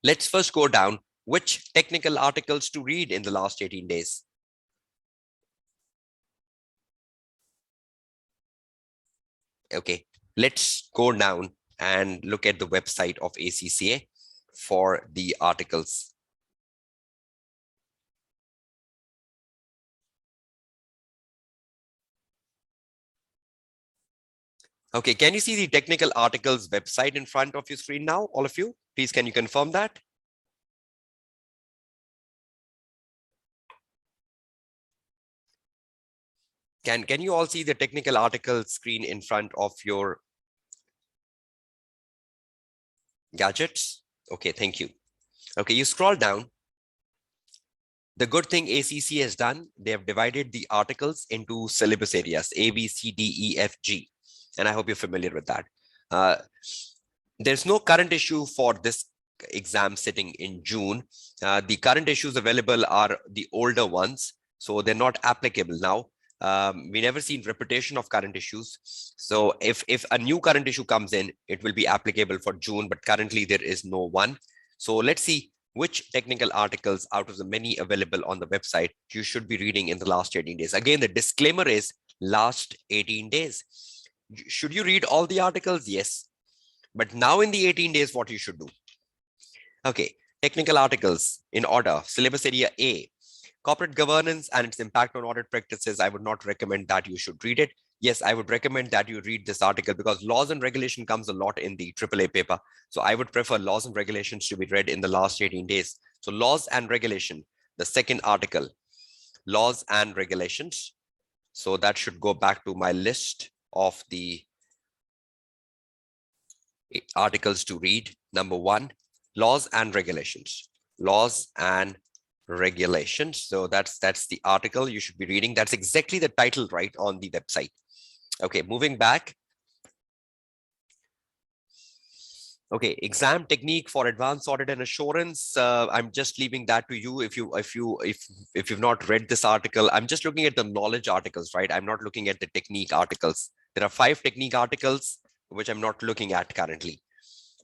Let's first go down which technical articles to read in the last 18 days. Okay, let's go down and look at the website of ACCA for the articles. Okay, can you see the technical articles website in front of your screen now, all of you? Please, can you confirm that? Can you all see the technical article screen in front of your gadgets? Okay, thank you. Okay, you scroll down. The good thing ACC has done, they have divided the articles into syllabus areas, A, B, C, D, E, F, G. And I hope you're familiar with that. There's no current issue for this exam sitting in June. The current issues available are the older ones, so they're not applicable now. We never seen repetition of current issues. So if a new current issue comes in, it will be applicable for June, but currently there is no one. So let's see which technical articles out of the many available on the website you should be reading in the last 18 days. Again, the disclaimer is last 18 days. Should you read all the articles? Yes. But now in the 18 days, what you should do? Okay, technical articles in order. Syllabus area A, corporate governance and its impact on audit practices. I would not recommend that you should read it. Yes, I would recommend that you read this article because laws and regulation comes a lot in the AAA paper. So I would prefer laws and regulations to be read in the last 18 days. So laws and regulation, the second article, laws and regulations. So that should go back to my list of the articles to read. Number 1, laws and regulations. laws and regulations. So that's the article you should be reading. That's exactly the title right on the website. Okay, moving back. Okay, exam technique for advanced audit and assurance. I'm just leaving that to you. If you've not read this article, I'm just looking at the knowledge articles, right? I'm not looking at the technique articles. There are 5 technique articles which I'm not looking at currently.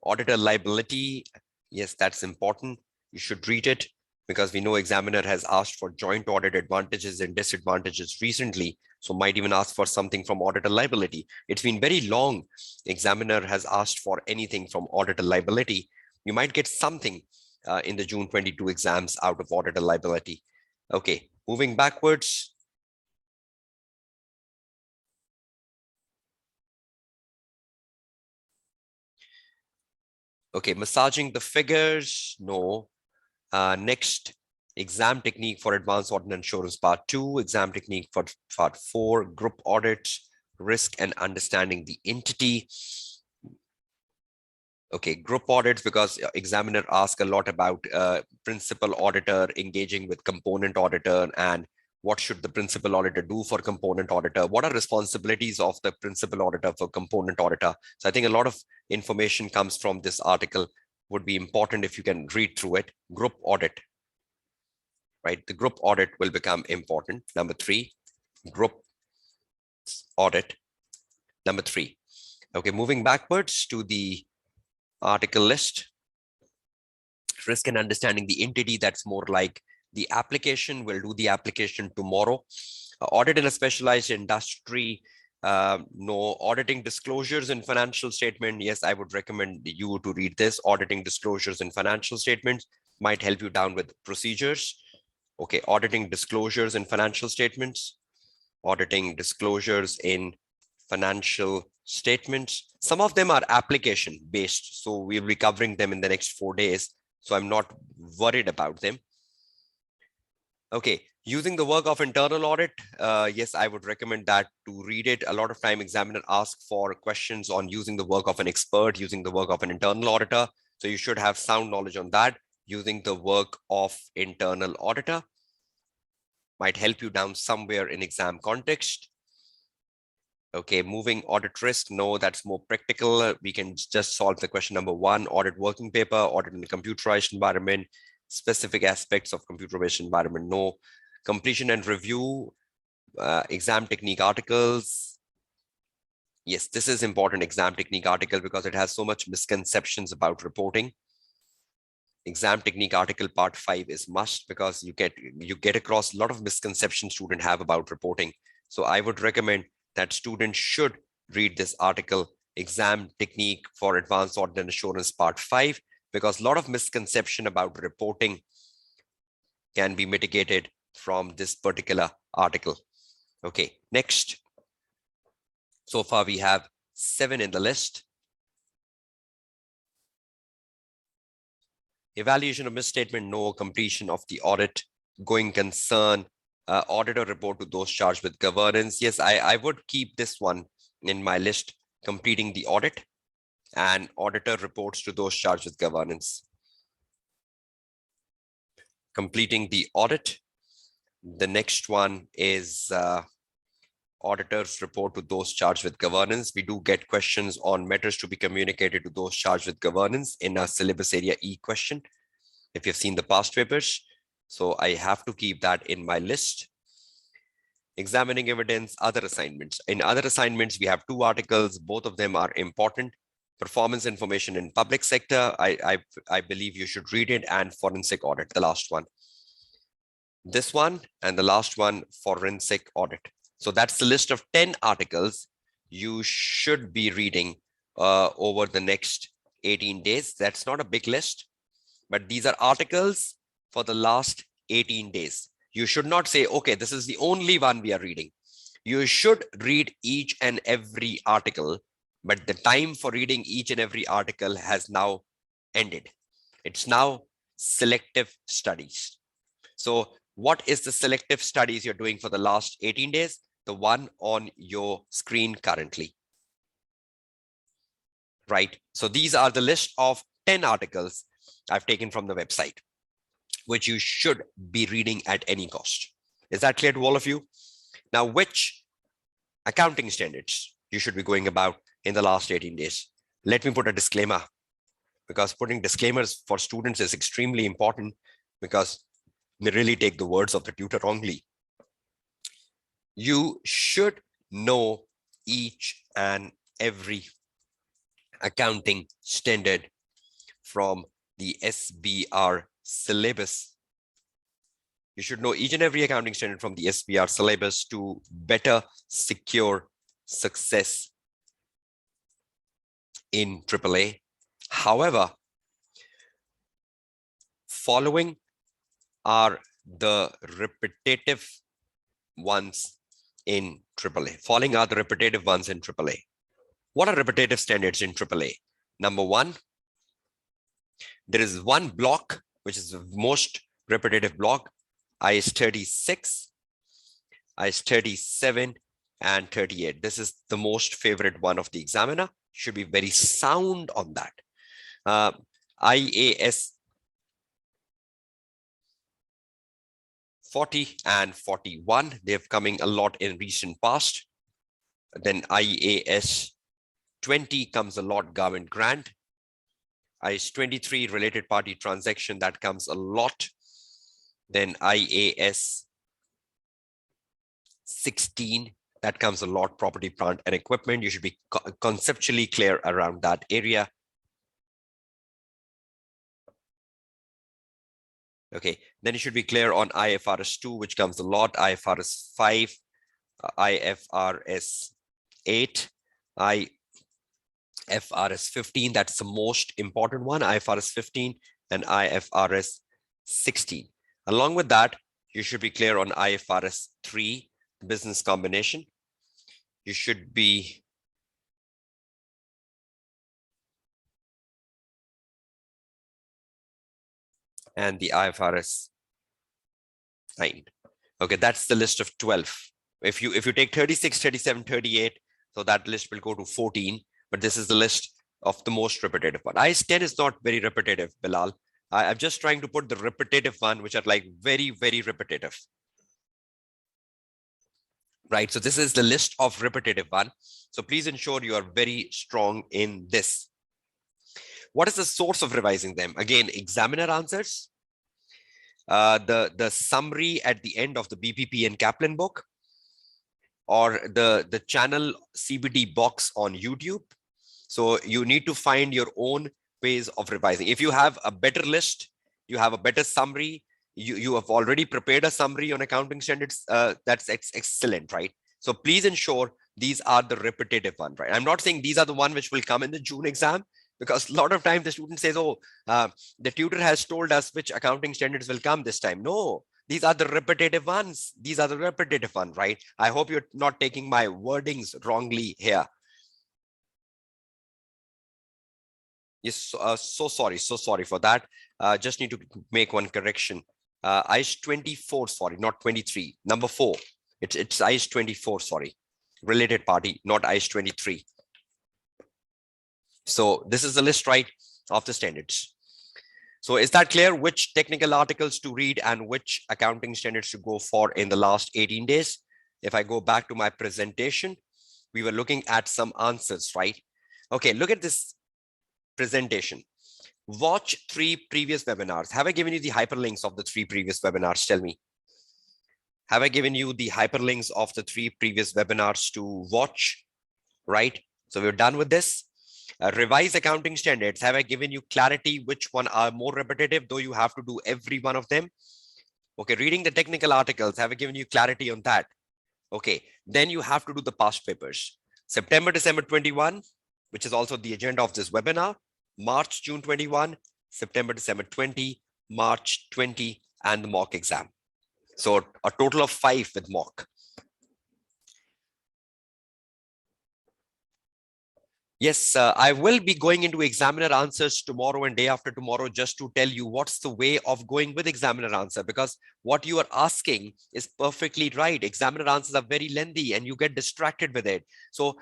Auditor liability, yes, that's important. You should read it because we know examiner has asked for joint audit advantages and disadvantages recently. So might even ask for something from auditor liability. It's been very long. Examiner has asked for anything from auditor liability. You might get something in the June 22 exams out of auditor liability. Okay, moving backwards. Okay, massaging the figures, no. Next, exam technique for advanced audit and insurance part 2, exam technique for part 4, group audits, risk and understanding the entity. Okay, group audits, because examiner asks a lot about principal auditor engaging with component auditor, and what should the principal auditor do for component auditor? What are responsibilities of the principal auditor for component auditor? So I think a lot of information comes from this article. Would be important if you can read through it. Group audit, right? The group audit will become important. Number 3, group audit. Number 3. Okay, moving backwards to the article list. Risk and understanding the entity, that's more like the application. We'll do the application tomorrow. Audit in a specialized industry. No. Auditing disclosures in financial statement. Yes, I would recommend you to read this. Auditing disclosures in financial statements might help you down with procedures. Okay, auditing disclosures in financial statements. Auditing disclosures in financial statements. Some of them are application based, so we'll be covering them in the next 4 days. So I'm not worried about them. Okay, using the work of internal audit. Yes, I would recommend that to read it. A lot of time examiner asks for questions on using the work of an expert, using the work of an internal auditor. So you should have sound knowledge on that. Using the work of internal auditor might help you down somewhere in exam context. Okay, moving audit risk. No, that's more practical. We can just solve the question number 1, audit working paper, audit in a computerized environment, specific aspects of computer-based environment. No. Completion and review, exam technique articles. Yes, this is important, exam technique article, because it has so much misconceptions about reporting. Exam technique article part 5 is must, because you get across a lot of misconceptions students have about reporting. So I would recommend that students should read this article, exam technique for advanced audit and assurance part 5, because a lot of misconception about reporting can be mitigated from this particular article. Okay, next. So far we have 7 in the list. Evaluation of misstatement, no. Completion of the audit, going concern, auditor report to those charged with governance. Yes, I would keep this one in my list, completing the audit and auditor reports to those charged with governance. Completing the audit. The next one is auditors report to those charged with governance. We do get questions on matters to be communicated to those charged with governance in a syllabus area E question, if you've seen the past papers. So I have to keep that in my list. Examining evidence, other assignments. In other assignments, we have 2 articles. Both of them are important. Performance information in public sector. I believe you should read it, and forensic audit, the last one. This one and the last one, forensic audit. So that's the list of 10 articles you should be reading over the next 18 days. That's not a big list, but these are articles for the last 18 days. You should not say, okay, this is the only one we are reading. You should read each and every article, but the time for reading each and every article has now ended. It's now selective studies. So what is the selective studies you're doing for the last 18 days? The one on your screen currently. Right. So these are the list of 10 articles I've taken from the website. which you should be reading at any cost. Is that clear to all of you? Now, which accounting standards you should be going about in the last 18 days? Let me put a disclaimer, because putting disclaimers for students is extremely important, because they really take the words of the tutor wrongly. You should know each and every accounting standard from the SBR syllabus. You should know each and every accounting standard from the SBR syllabus to better secure success in AAA. However, following are the repetitive ones in AAA. Following are the repetitive ones in AAA. What are repetitive standards in AAA? Number one, there is one block, which is the most repetitive block, IS 36, IS 37, and 38. This is the most favorite one of the examiner. Should be very sound on that. IAS 40 and 41, they've coming a lot in recent past. Then IAS 20 comes a lot, government grant. IAS 23, related party transaction, that comes a lot. Then IAS 16, that comes a lot, property, plant, and equipment. You should be conceptually clear around that area. Okay, then you should be clear on IFRS 2, which comes a lot, IFRS 5, IFRS 8, IFRS 15, that's the most important one, IFRS 15 and IFRS 16. Along with that, you should be clear on IFRS 3, business combination. You should be and the IFRS 9. Okay, that's the list of 12. If you take 36, 37, 38, so that list will go to 14, but this is the list of the most repetitive one. IS 10 is not very repetitive, Bilal. I'm just trying to put the repetitive one, which are like very, very repetitive. Right, so this is the list of repetitive one. So please ensure you are very strong in this. What is the source of revising them? Again, examiner answers, the summary at the end of the BPP and Kaplan book, or the channel CBD box on YouTube. So you need to find your own ways of revising. If you have a better list, you have a better summary, you have already prepared a summary on accounting standards, that's excellent, right? So please ensure these are the repetitive one, right? I'm not saying these are the one which will come in the June exam, because a lot of times the student says, oh, the tutor has told us which accounting standards will come this time. No, these are the repetitive ones. These are the repetitive ones, right? I hope you're not taking my wordings wrongly here. Yes, so sorry for that. Just need to make one correction. IS 24, sorry, not 23. Number 4. It's IS 24, sorry. Related party, not IS 23. So this is the list, right, of the standards. So is that clear which technical articles to read and which accounting standards to go for in the last 18 days? If I go back to my presentation, we were looking at some answers, right? Okay, look at this presentation. Watch 3 previous webinars. Have I given you the hyperlinks of the 3 previous webinars? Tell me. Have I given you the hyperlinks of the 3 previous webinars to watch? Right? So we're done with this. Revise accounting standards. Have I given you clarity which one are more repetitive, though you have to do every one of them? Okay, reading the technical articles. Have I given you clarity on that? Okay, then you have to do the past papers. September, December 21, which is also the agenda of this webinar. March, June 21, September, December 20, March 20, and the mock exam. So a total of 5 with mock. Yes, I will be going into examiner answers tomorrow and day after tomorrow, just to tell you what's the way of going with examiner answer, because what you are asking is perfectly right. Examiner answers are very lengthy and you get distracted with it. So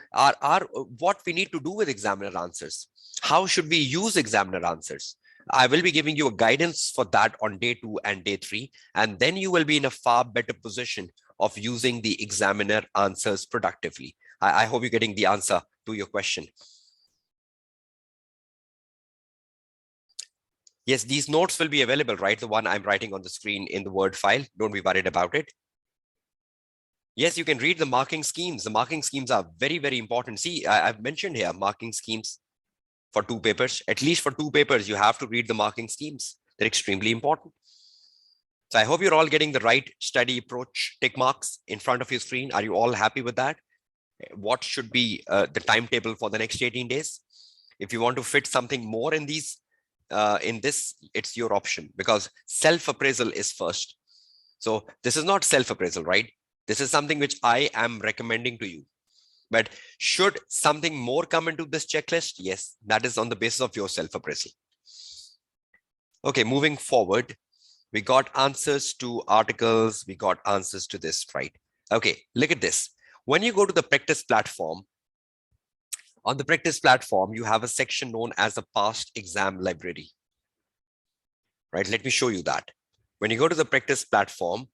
what we need to do with examiner answers, how should we use examiner answers? I will be giving you a guidance for that on day 2 and day 3, and then you will be in a far better position of using the examiner answers productively. I hope you're getting the answer to your question. Yes, these notes will be available, right? The one I'm writing on the screen in the Word file. Don't be worried about it. Yes, you can read the marking schemes. The marking schemes are very, very important. See, I've mentioned here marking schemes for 2 papers. At least for 2 papers, you have to read the marking schemes. They're extremely important. So I hope you're all getting the right study approach, tick marks in front of your screen. Are you all happy with that? What should be the timetable for the next 18 days? If you want to fit something more in these, in this, it's your option, because self-appraisal is first. So this is not self-appraisal, right? This is something which I am recommending to you. But should something more come into this checklist? Yes, that is on the basis of your self-appraisal. Okay, moving forward, we got answers to articles, we got answers to this, right? Okay, look at this. When you go to the practice platform, on the practice platform, you have a section known as a past exam library, right? Let me show you that. When you go to the practice platform,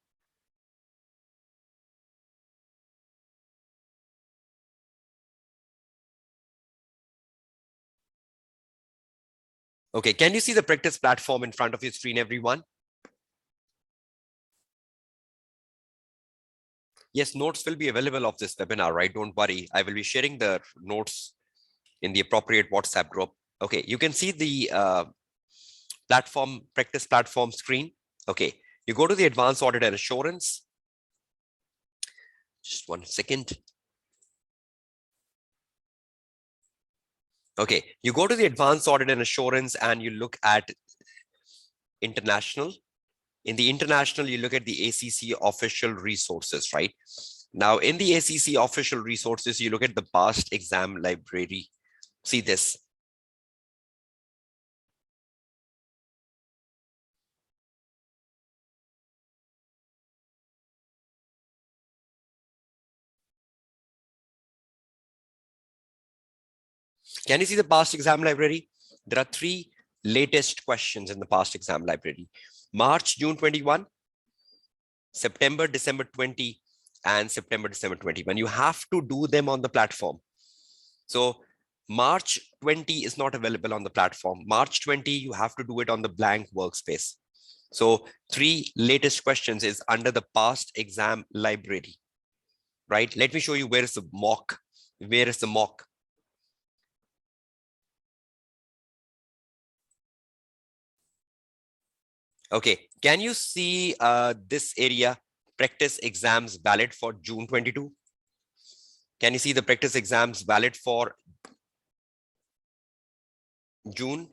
okay, can you see the practice platform in front of your screen, everyone? Yes, notes will be available of this webinar, right? Don't worry. I will be sharing the notes in the appropriate WhatsApp group. Okay, you can see the practice platform screen. Okay, you go to the advanced audit and assurance. Just 1 second. Okay, you go to the advanced audit and assurance and you look at international. In the international, you look at the ACC official resources, right? Now, in the ACC official resources, you look at the past exam library. See this. Can you see the past exam library? There are 3 latest questions in the past exam library. March, June 21, September, December 20, and September, December 21. You have to do them on the platform. So March 20 is not available on the platform. March 20, you have to do it on the blank workspace. So 3 latest questions is under the past exam library, right? Let me show you where is the mock. Where is the mock? Okay, can you see this area, practice exams valid for June 22? Can you see the practice exams valid for June?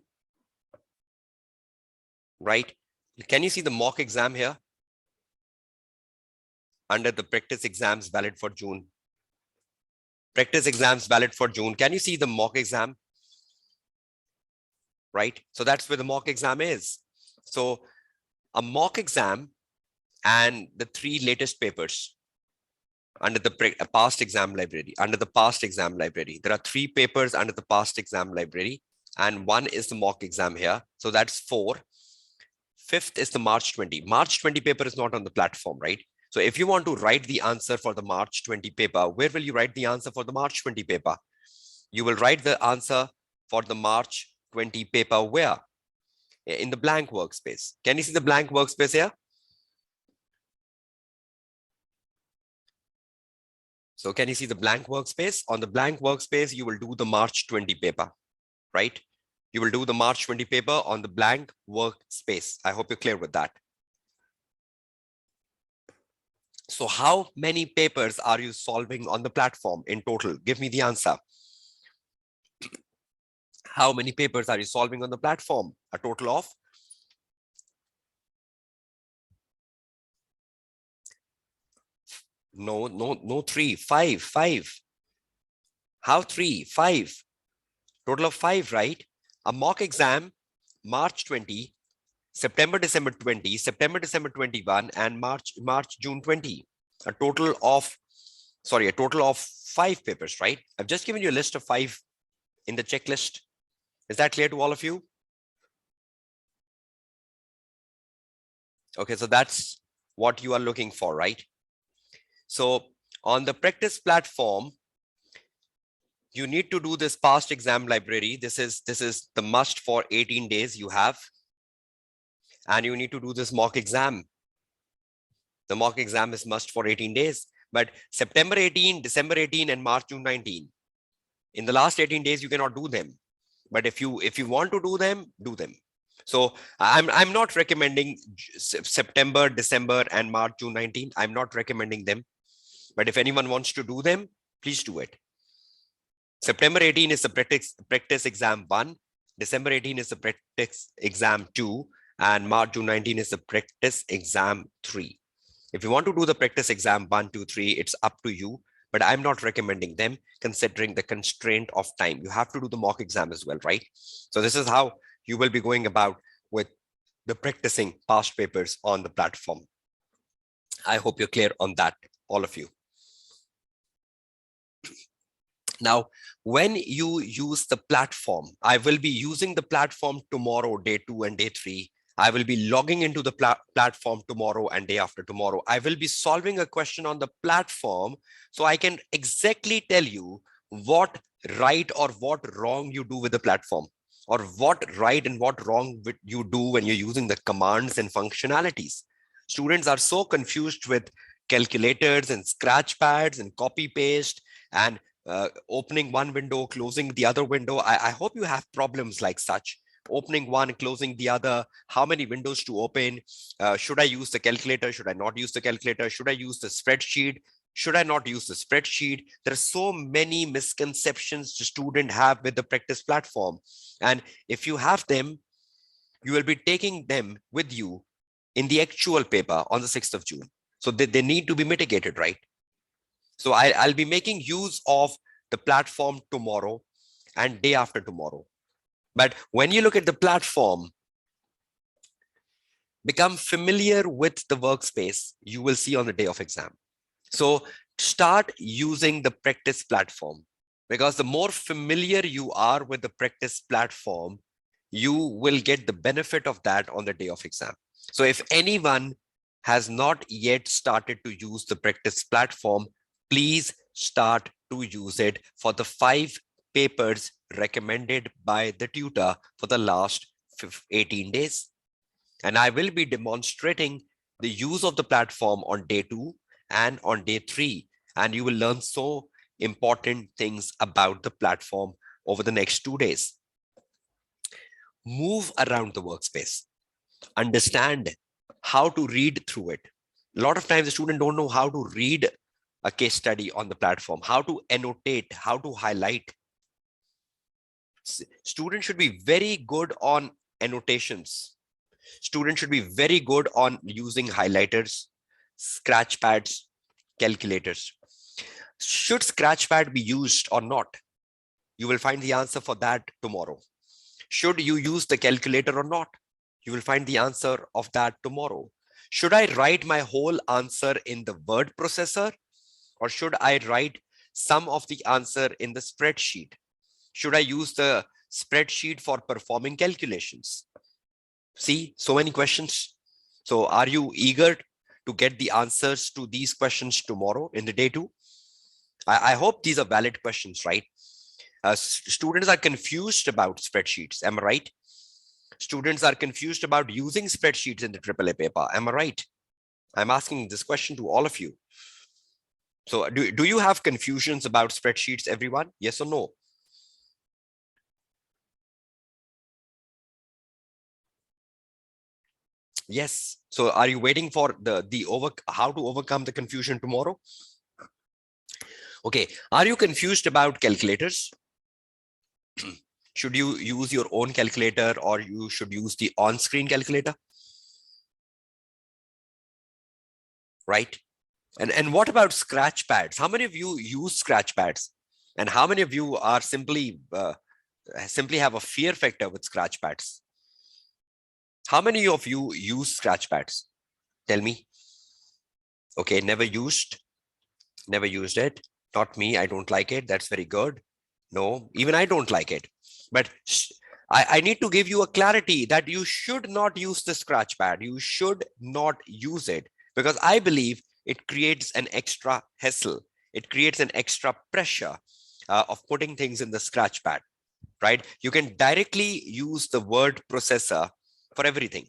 Right? Can you see the mock exam here? Under the practice exams valid for June. Practice exams valid for June. Can you see the mock exam? Right? So that's where the mock exam is. So a mock exam and the 3 latest papers under the past exam library. Under the past exam library, there are 3 papers under the past exam library, and 1 is the mock exam here. So that's 4. 5th is the March 20. March 20 paper is not on the platform, right? So if you want to write the answer for the March 20 paper, where will you write the answer for the March 20 paper? You will write the answer for the March 20 paper where? In the blank workspace. Can you see the blank workspace here? So can you see the blank workspace? On the blank workspace, you will do the March 20 paper, right? You will do the March 20 paper on the blank workspace. I hope you're clear with that. So how many papers are you solving on the platform in total? Give me the answer. How many papers are you solving on the platform? A total of? No, 3, 5. How 3? 5. Total of 5, right? A mock exam, March 20, September, December 20, September, December 21, and March, June 20. A total of 5 papers, right? I've just given you a list of 5 in the checklist. Is that clear to all of you? Okay, so that's what you are looking for, right? So on the practice platform, you need to do this past exam library. This is the must for 18 days you have. And you need to do this mock exam. The mock exam is must for 18 days. But September 18, December 18, and March, June 19. In the last 18 days, you cannot do them. But if you want to do them, do them. So I'm not recommending September, December, and March, June 19. I'm not recommending them. But if anyone wants to do them, please do it. September 18 is the practice exam 1. December 18 is the practice exam 2. And March, June 19 is the practice exam 3. If you want to do the practice exam 1, 2, 3, it's up to you. But I'm not recommending them considering the constraint of time. You have to do the mock exam as well, right? So this is how you will be going about with the practicing past papers on the platform. I hope you're clear on that, all of you. Now, when you use the platform, I will be using the platform tomorrow, day 2 and day 3. I will be logging into the platform tomorrow and day after tomorrow. I will be solving a question on the platform so I can exactly tell you what right or what wrong you do with the platform, or what right and what wrong you do when you're using the commands and functionalities. Students are so confused with calculators and scratch pads and copy paste and opening one window, closing the other window. I hope you have problems like such. Opening one, closing the other, how many windows to open, should I use the calculator, should I not use the calculator, should I use the spreadsheet, should I not use the spreadsheet? There are so many misconceptions the student have with the practice platform. And if you have them, you will be taking them with you in the actual paper on the 6th of June. So they need to be mitigated, right? So I'll be making use of the platform tomorrow and day after tomorrow. But when you look at the platform, become familiar with the workspace you will see on the day of exam. So start using the practice platform, because the more familiar you are with the practice platform, you will get the benefit of that on the day of exam. So if anyone has not yet started to use the practice platform, please start to use it for the 5 papers recommended by the tutor for the last 18 days. And I will be demonstrating the use of the platform on day 2 and on day 3. And you will learn so important things about the platform over the next 2 days. Move around the workspace. Understand how to read through it. A lot of times the student don't know how to read a case study on the platform, how to annotate, how to highlight. Students should be very good on annotations. Students should be very good on using highlighters, scratch pads, calculators. Should scratch pad be used or not? You will find the answer for that tomorrow. Should you use the calculator or not? You will find the answer of that tomorrow. Should I write my whole answer in the word processor, or should I write some of the answer in the spreadsheet? Should I use the spreadsheet for performing calculations? See, so many questions. So are you eager to get the answers to these questions tomorrow in the day 2? I hope these are valid questions, right? Students are confused about spreadsheets. Am I right? Students are confused about using spreadsheets in the AAA paper. Am I right? I'm asking this question to all of you. So do you have confusions about spreadsheets, everyone? Yes or no? Yes. So are you waiting for how to overcome the confusion tomorrow? Okay. Are you confused about calculators? Should you use your own calculator, or you should use the on-screen calculator? Right? And what about scratch pads? How many of you use scratch pads? And how many of you are simply have a fear factor with scratch pads? How many of you use scratch pads? Tell me. Okay, never used it. Not me. I don't like it. That's very good. No, even I don't like it. But I need to give you a clarity that you should not use the scratch pad. You should not use it because I believe it creates an extra hassle. It creates an extra pressure of putting things in the scratch pad, right? You can directly use the word processor for everything.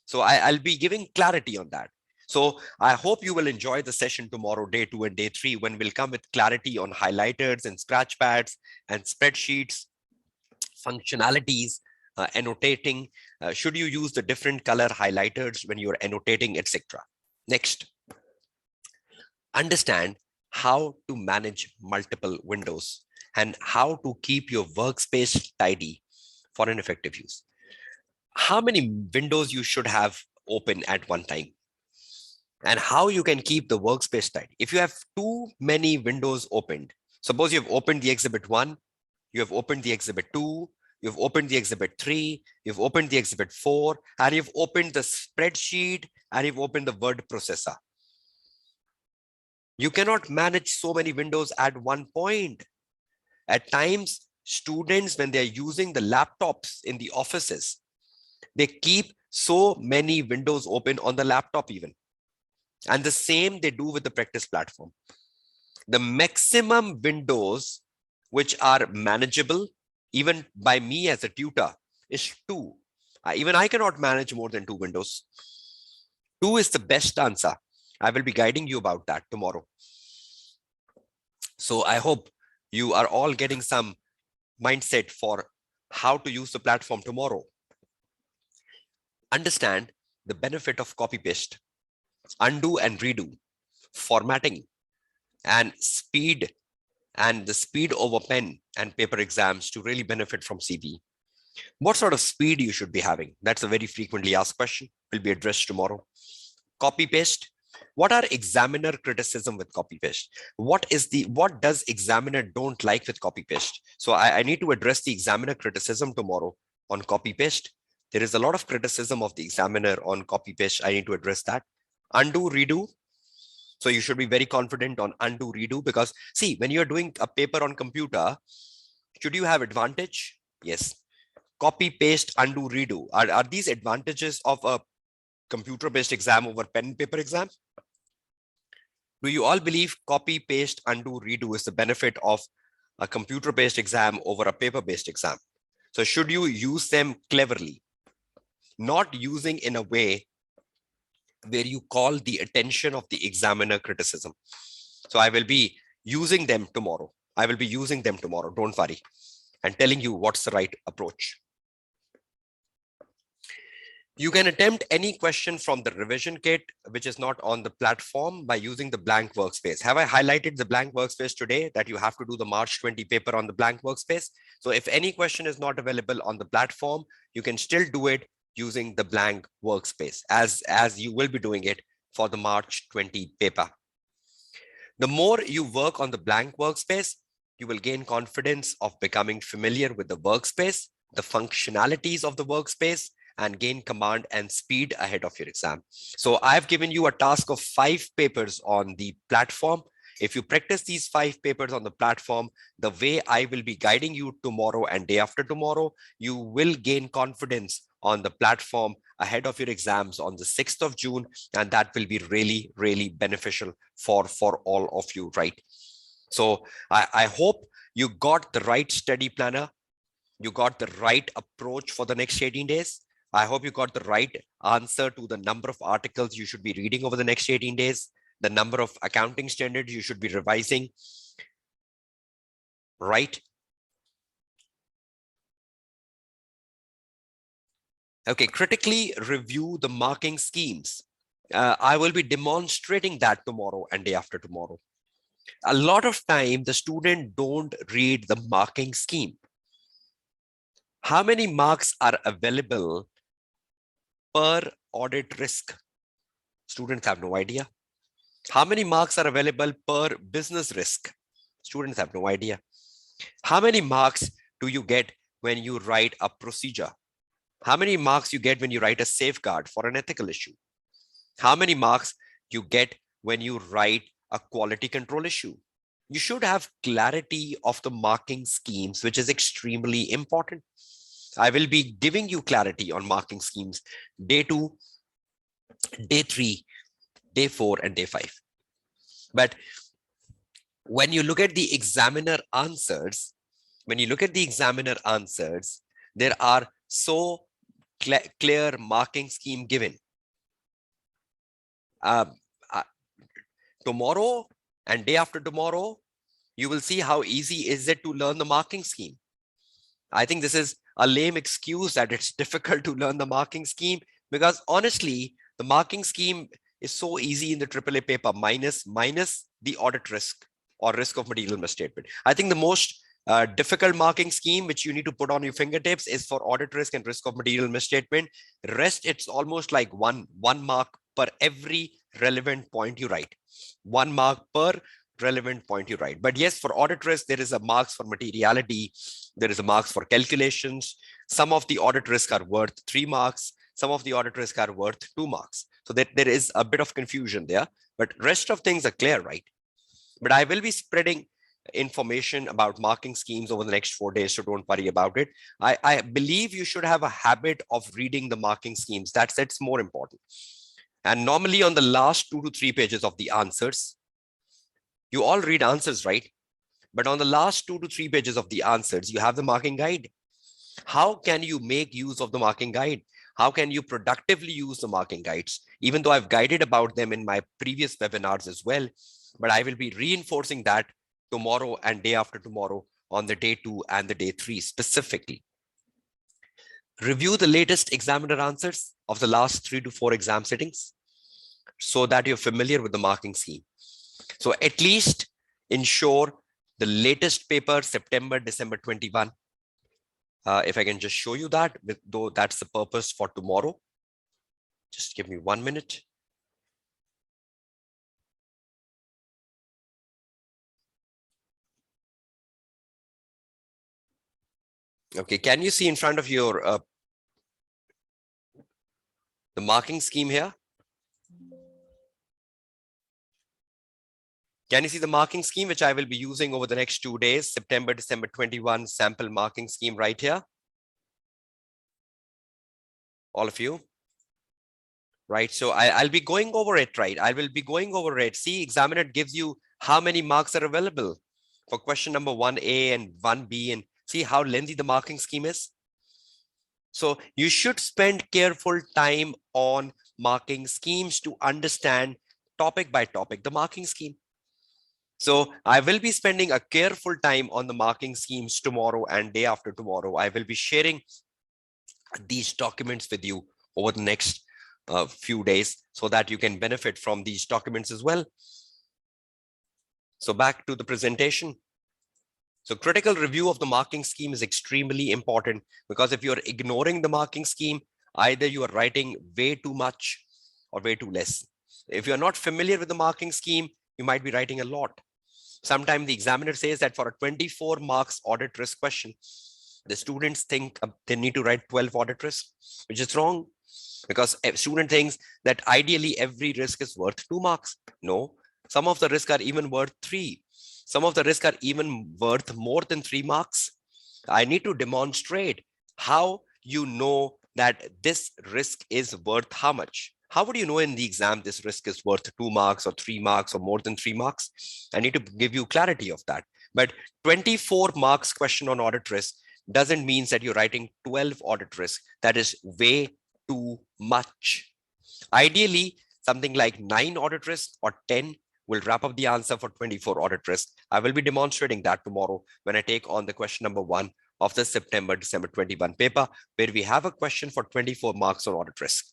So I'll be giving clarity on that. So I hope you will enjoy the session tomorrow, day 2 and day 3, when we'll come with clarity on highlighters and scratch pads and spreadsheets, functionalities, annotating. Should you use the different color highlighters when you're annotating, etc. Next, understand how to manage multiple windows and how to keep your workspace tidy for an effective use. How many windows you should have open at one time and how you can keep the workspace tidy. If you have too many windows opened, suppose you've opened the exhibit 1, you have opened the exhibit 2, you've opened the exhibit 3, you've opened the exhibit 4, and you've opened the spreadsheet, and you've opened the word processor. You cannot manage so many windows at one point. At times, students, when they're using the laptops in the offices, they keep so many windows open on the laptop even. And the same they do with the practice platform. The maximum windows which are manageable, even by me as a tutor, is 2. Even I cannot manage more than 2 windows. 2 is the best answer. I will be guiding you about that tomorrow. So I hope you are all getting some mindset for how to use the platform tomorrow. Understand the benefit of copy paste, undo and redo, formatting, and speed, and the speed over pen and paper exams to really benefit from CV. What sort of speed you should be having? That's a very frequently asked question. Will be addressed tomorrow. Copy paste. What are examiner criticism with copy paste? What does examiner don't like with copy paste? So I need to address the examiner criticism tomorrow on copy paste. There is a lot of criticism of the examiner on copy paste. I need to address that. Undo, redo. So you should be very confident on undo, redo, because see, when you're doing a paper on computer, should you have advantage? Yes. Copy, paste, undo, redo. Are these advantages of a computer-based exam over pen and paper exam? Do you all believe copy, paste, undo, redo is the benefit of a computer-based exam over a paper-based exam? So should you use them cleverly, not using in a way where you call the attention of the examiner criticism? So I will be using them tomorrow. I will be using them tomorrow. Don't worry. And telling you what's the right approach. You can attempt any question from the revision kit, which is not on the platform, by using the blank workspace. Have I highlighted the blank workspace today that you have to do the March 20 paper on the blank workspace? So if any question is not available on the platform, you can still do it using the blank workspace as you will be doing it for the March 20 paper. The more you work on the blank workspace, you will gain confidence of becoming familiar with the workspace, the functionalities of the workspace, and gain command and speed ahead of your exam. So I've given you a task of 5 papers on the platform. If you practice these 5 papers on the platform, the way I will be guiding you tomorrow and day after tomorrow, you will gain confidence on the platform ahead of your exams on the 6th of June. And that will be really, really beneficial for all of you, right? So I hope you got the right study planner. You got the right approach for the next 18 days. I hope you got the right answer to the number of articles you should be reading over the next 18 days, the number of accounting standards you should be revising, right? Okay, critically review the marking schemes. I will be demonstrating that tomorrow and day after tomorrow. A lot of time, the student don't read the marking scheme. How many marks are available per audit risk? Students have no idea. How many marks are available per business risk? Students have no idea. How many marks do you get when you write a procedure? How many marks you get when you write a safeguard for an ethical issue? How many marks you get when you write a quality control issue? You should have clarity of the marking schemes, which is extremely important. I will be giving you clarity on marking schemes day 2, day 3, day 4, and day 5. But when you look at the examiner answers, there are so clear marking scheme given. Tomorrow and day after tomorrow, you will see how easy is it to learn the marking scheme. I think this is a lame excuse that it's difficult to learn the marking scheme, because honestly, the marking scheme is so easy in the AAA paper, minus the audit risk or risk of material misstatement. I think the most difficult marking scheme which you need to put on your fingertips is for audit risk and risk of material misstatement. Rest, it's almost like one mark per every relevant point you write. 1 mark per relevant point you write. But yes, for audit risk, there is a marks for materiality. There is a marks for calculations. Some of the audit risk are worth 3 marks. Some of the audit risk are worth 2 marks. So that there is a bit of confusion there, but rest of things are clear, right? But I will be spreading information about marking schemes over the next 4 days, so don't worry about it. I believe you should have a habit of reading the marking schemes. That's more important. And normally on the last 2 to 3 pages of the answers, you all read answers, right? But on the last 2 to 3 pages of the answers, you have the marking guide. How can you make use of the marking guide? How can you productively use the marking guides? Even though I've guided about them in my previous webinars as well, but I will be reinforcing that tomorrow and day after tomorrow on the day 2 and the day 3 specifically. Review the latest examiner answers of the last 3 to 4 exam sittings so that you're familiar with the marking scheme. So at least ensure the latest paper, September, December 21. If I can just show you that, though that's the purpose for tomorrow. Just give me 1 minute. Okay, can you see in front of your the marking scheme here? Can you see the marking scheme, which I will be using over the next 2 days, September, December 21 sample marking scheme right here? All of you? Right, so I'll be going over it, right? I will be going over it. See, examiner gives you how many marks are available for question number 1A and 1B, and see how lengthy the marking scheme is. So you should spend careful time on marking schemes to understand topic by topic the marking scheme. So I will be spending a careful time on the marking schemes tomorrow and day after tomorrow. I will be sharing these documents with you over the next few days so that you can benefit from these documents as well. So back to the presentation. So critical review of the marking scheme is extremely important, because if you're ignoring the marking scheme, either you are writing way too much or way too less. If you're not familiar with the marking scheme, you might be writing a lot. Sometimes the examiner says that for a 24 marks audit risk question, the students think they need to write 12 audit risk, which is wrong, because a student thinks that ideally every risk is worth 2 marks. No, some of the risks are even worth 3. Some of the risks are even worth more than 3 marks. I need to demonstrate how you know that this risk is worth how much. How would you know in the exam this risk is worth 2 marks or 3 marks or more than 3 marks? I need to give you clarity of that. But 24 marks question on audit risk doesn't mean that you're writing 12 audit risk. That is way too much. Ideally, something like 9 audit risk or 10 will wrap up the answer for 24 audit risk. I will be demonstrating that tomorrow when I take on the question number 1 of the September, December 21 paper, where we have a question for 24 marks on audit risk.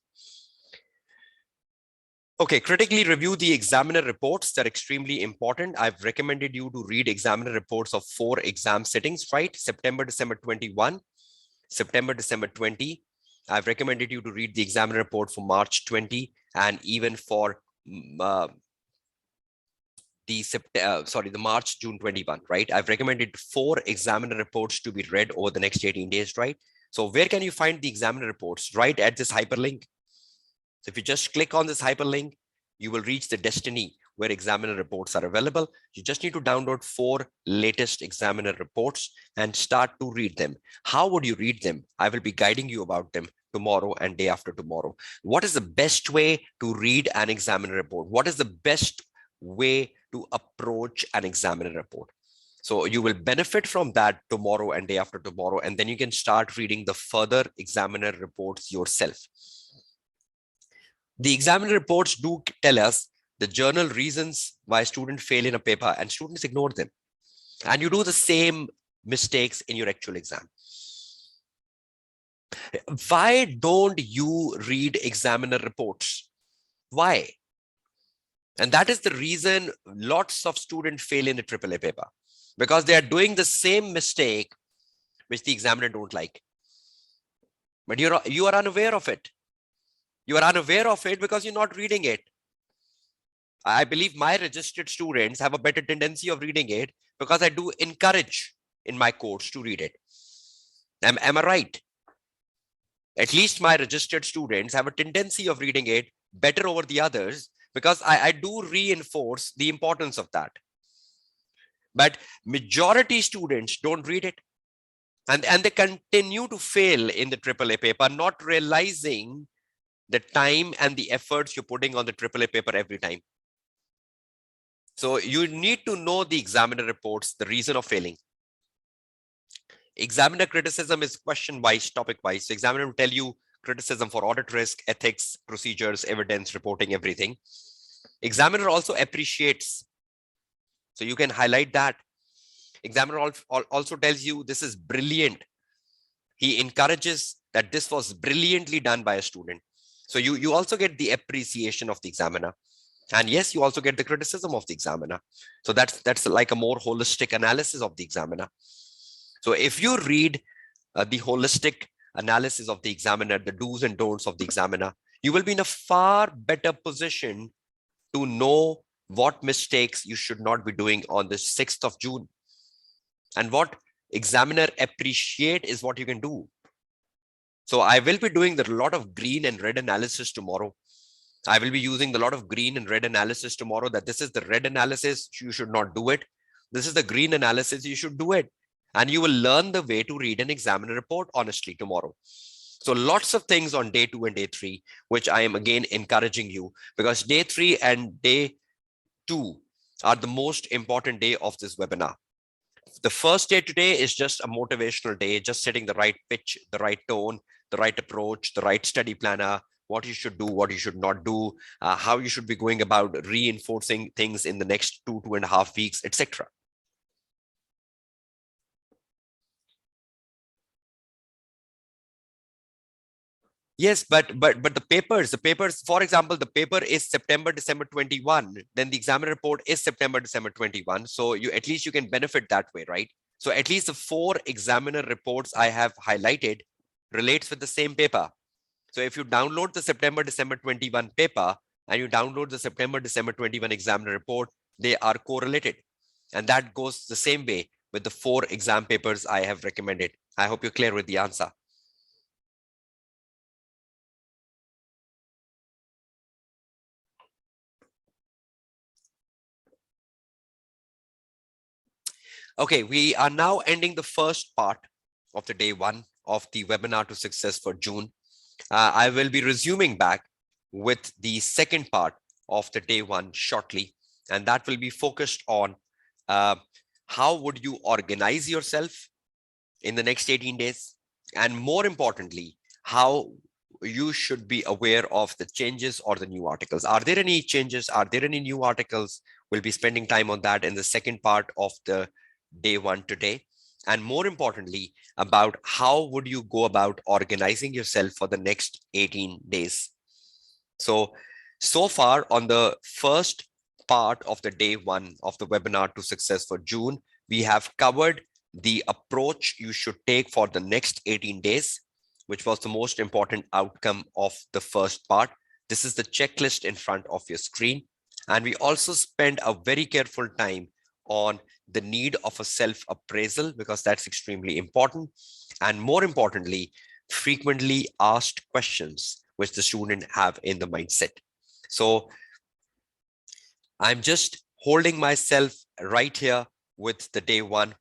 Okay, critically review the examiner reports. They're extremely important. I've recommended you to read examiner reports of 4 exam sittings, right? September, December 21, September, December 20. I've recommended you to read the examiner report for March 20 and even for the March, June 21, right? I've recommended 4 examiner reports to be read over the next 18 days, right? So where can you find the examiner reports? Right at this hyperlink. So if you just click on this hyperlink, you will reach the destiny where examiner reports are available. You just need to download 4 latest examiner reports and start to read them. How would you read them? I will be guiding you about them tomorrow and day after tomorrow. What is the best way to read an examiner report? What is the best way to approach an examiner report? So you will benefit from that tomorrow and day after tomorrow, and then you can start reading the further examiner reports yourself. The examiner reports do tell us the journal reasons why students fail in a paper, and students ignore them. And you do the same mistakes in your actual exam. Why don't you read examiner reports? Why? And that is the reason lots of students fail in a AAA paper, because they are doing the same mistake which the examiner don't like. But you are unaware of it. You are unaware of it because you're not reading it. I believe my registered students have a better tendency of reading it because I do encourage in my course to read it. Am I right? At least my registered students have a tendency of reading it better over the others because I do reinforce the importance of that. But majority students don't read it. And they continue to fail in the AAA paper, not realizing the time and the efforts you're putting on the AAA paper every time. So you need to know the examiner reports, the reason of failing. Examiner criticism is question-wise, topic-wise. So examiner will tell you criticism for audit risk, ethics, procedures, evidence, reporting, everything. Examiner also appreciates. So you can highlight that. Examiner also tells you this is brilliant. He encourages that this was brilliantly done by a student. So you also get the appreciation of the examiner. And yes, you also get the criticism of the examiner. So that's like a more holistic analysis of the examiner. So if you read the holistic analysis of the examiner, the do's and don'ts of the examiner, you will be in a far better position to know what mistakes you should not be doing on the 6th of June. And what examiner appreciate is what you can do. So I will be doing a lot of green and red analysis tomorrow. I will be using a lot of green and red analysis tomorrow, that this is the red analysis, you should not do it. This is the green analysis, you should do it. And you will learn the way to read an examiner report honestly tomorrow. So lots of things on day 2 and day 3, which I am again encouraging you, because day 3 and day 2 are the most important day of this webinar. The first day today is just a motivational day, just setting the right pitch, the right tone, the right approach, the right study planner, what you should do, what you should not do, how you should be going about reinforcing things in the next 2.5 weeks, etc. Yes, but the papers, for example, the paper is September, December 21, then the examiner report is September, December 21. So at least you can benefit that way, right? So at least the 4 examiner reports I have highlighted relates with the same paper. So if you download the September, December 21 paper and you download the September, December 21 examiner report, they are correlated. And that goes the same way with the 4 exam papers I have recommended. I hope you're clear with the answer. Okay, we are now ending the first part of the day 1 of the webinar to success for June. I will be resuming back with the second part of the day 1 shortly, and that will be focused on how would you organize yourself in the next 18 days, and more importantly, how you should be aware of the changes or the new articles. Are there any changes? Are there any new articles? We'll be spending time on that in the second part of the day 1 today. And more importantly, about how would you go about organizing yourself for the next 18 days. So far on the first part of the day 1 of the webinar to success for June, we have covered the approach you should take for the next 18 days, which was the most important outcome of the first part. This is the checklist in front of your screen. And we also spend a very careful time on the need of a self-appraisal, because that's extremely important. And more importantly, frequently asked questions which the student have in the mindset. So I'm just holding myself right here with the day one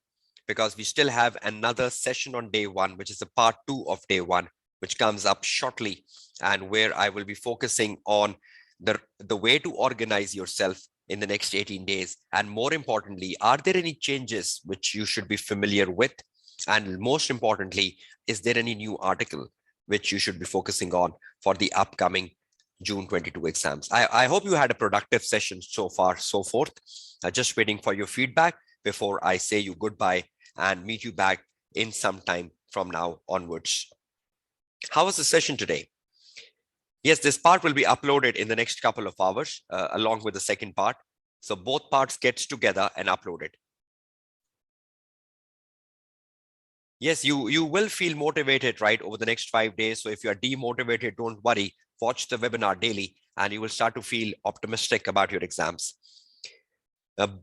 because we still have another session on day one, which is the part 2 of day one, which comes up shortly, and where I will be focusing on the way to organize yourself in the next 18 days. And more importantly, are there any changes which you should be familiar with? And most importantly, is there any new article which you should be focusing on for the upcoming June 22 exams? I hope you had a productive session so far, so forth. Just waiting for your feedback before I say you goodbye and meet you back in some time from now onwards. How was the session today? Yes, this part will be uploaded in the next couple of hours along with the second part. So both parts gets together and uploaded. Yes, you will feel motivated, right, over the next 5 days. So if you are demotivated, don't worry. Watch the webinar daily and you will start to feel optimistic about your exams.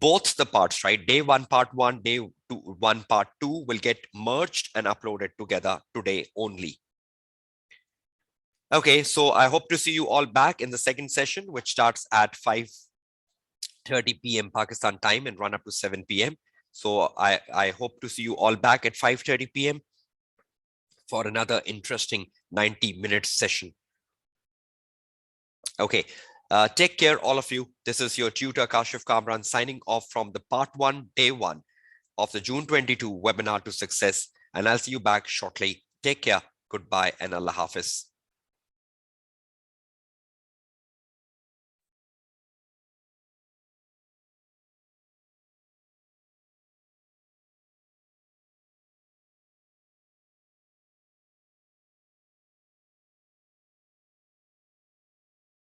Both the parts, right? Day one, part one, day two, one, part two will get merged and uploaded together today only. Okay, so I hope to see you all back in the second session, which starts at 5:30 p.m. Pakistan time and run up to 7 p.m. So I hope to see you all back at 5:30 p.m. for another interesting 90-minute session. Okay, take care, all of you. This is your tutor, Kashif Kamran, signing off from the part one, day one of the June 22 webinar to success. And I'll see you back shortly. Take care. Goodbye and Allah Hafiz.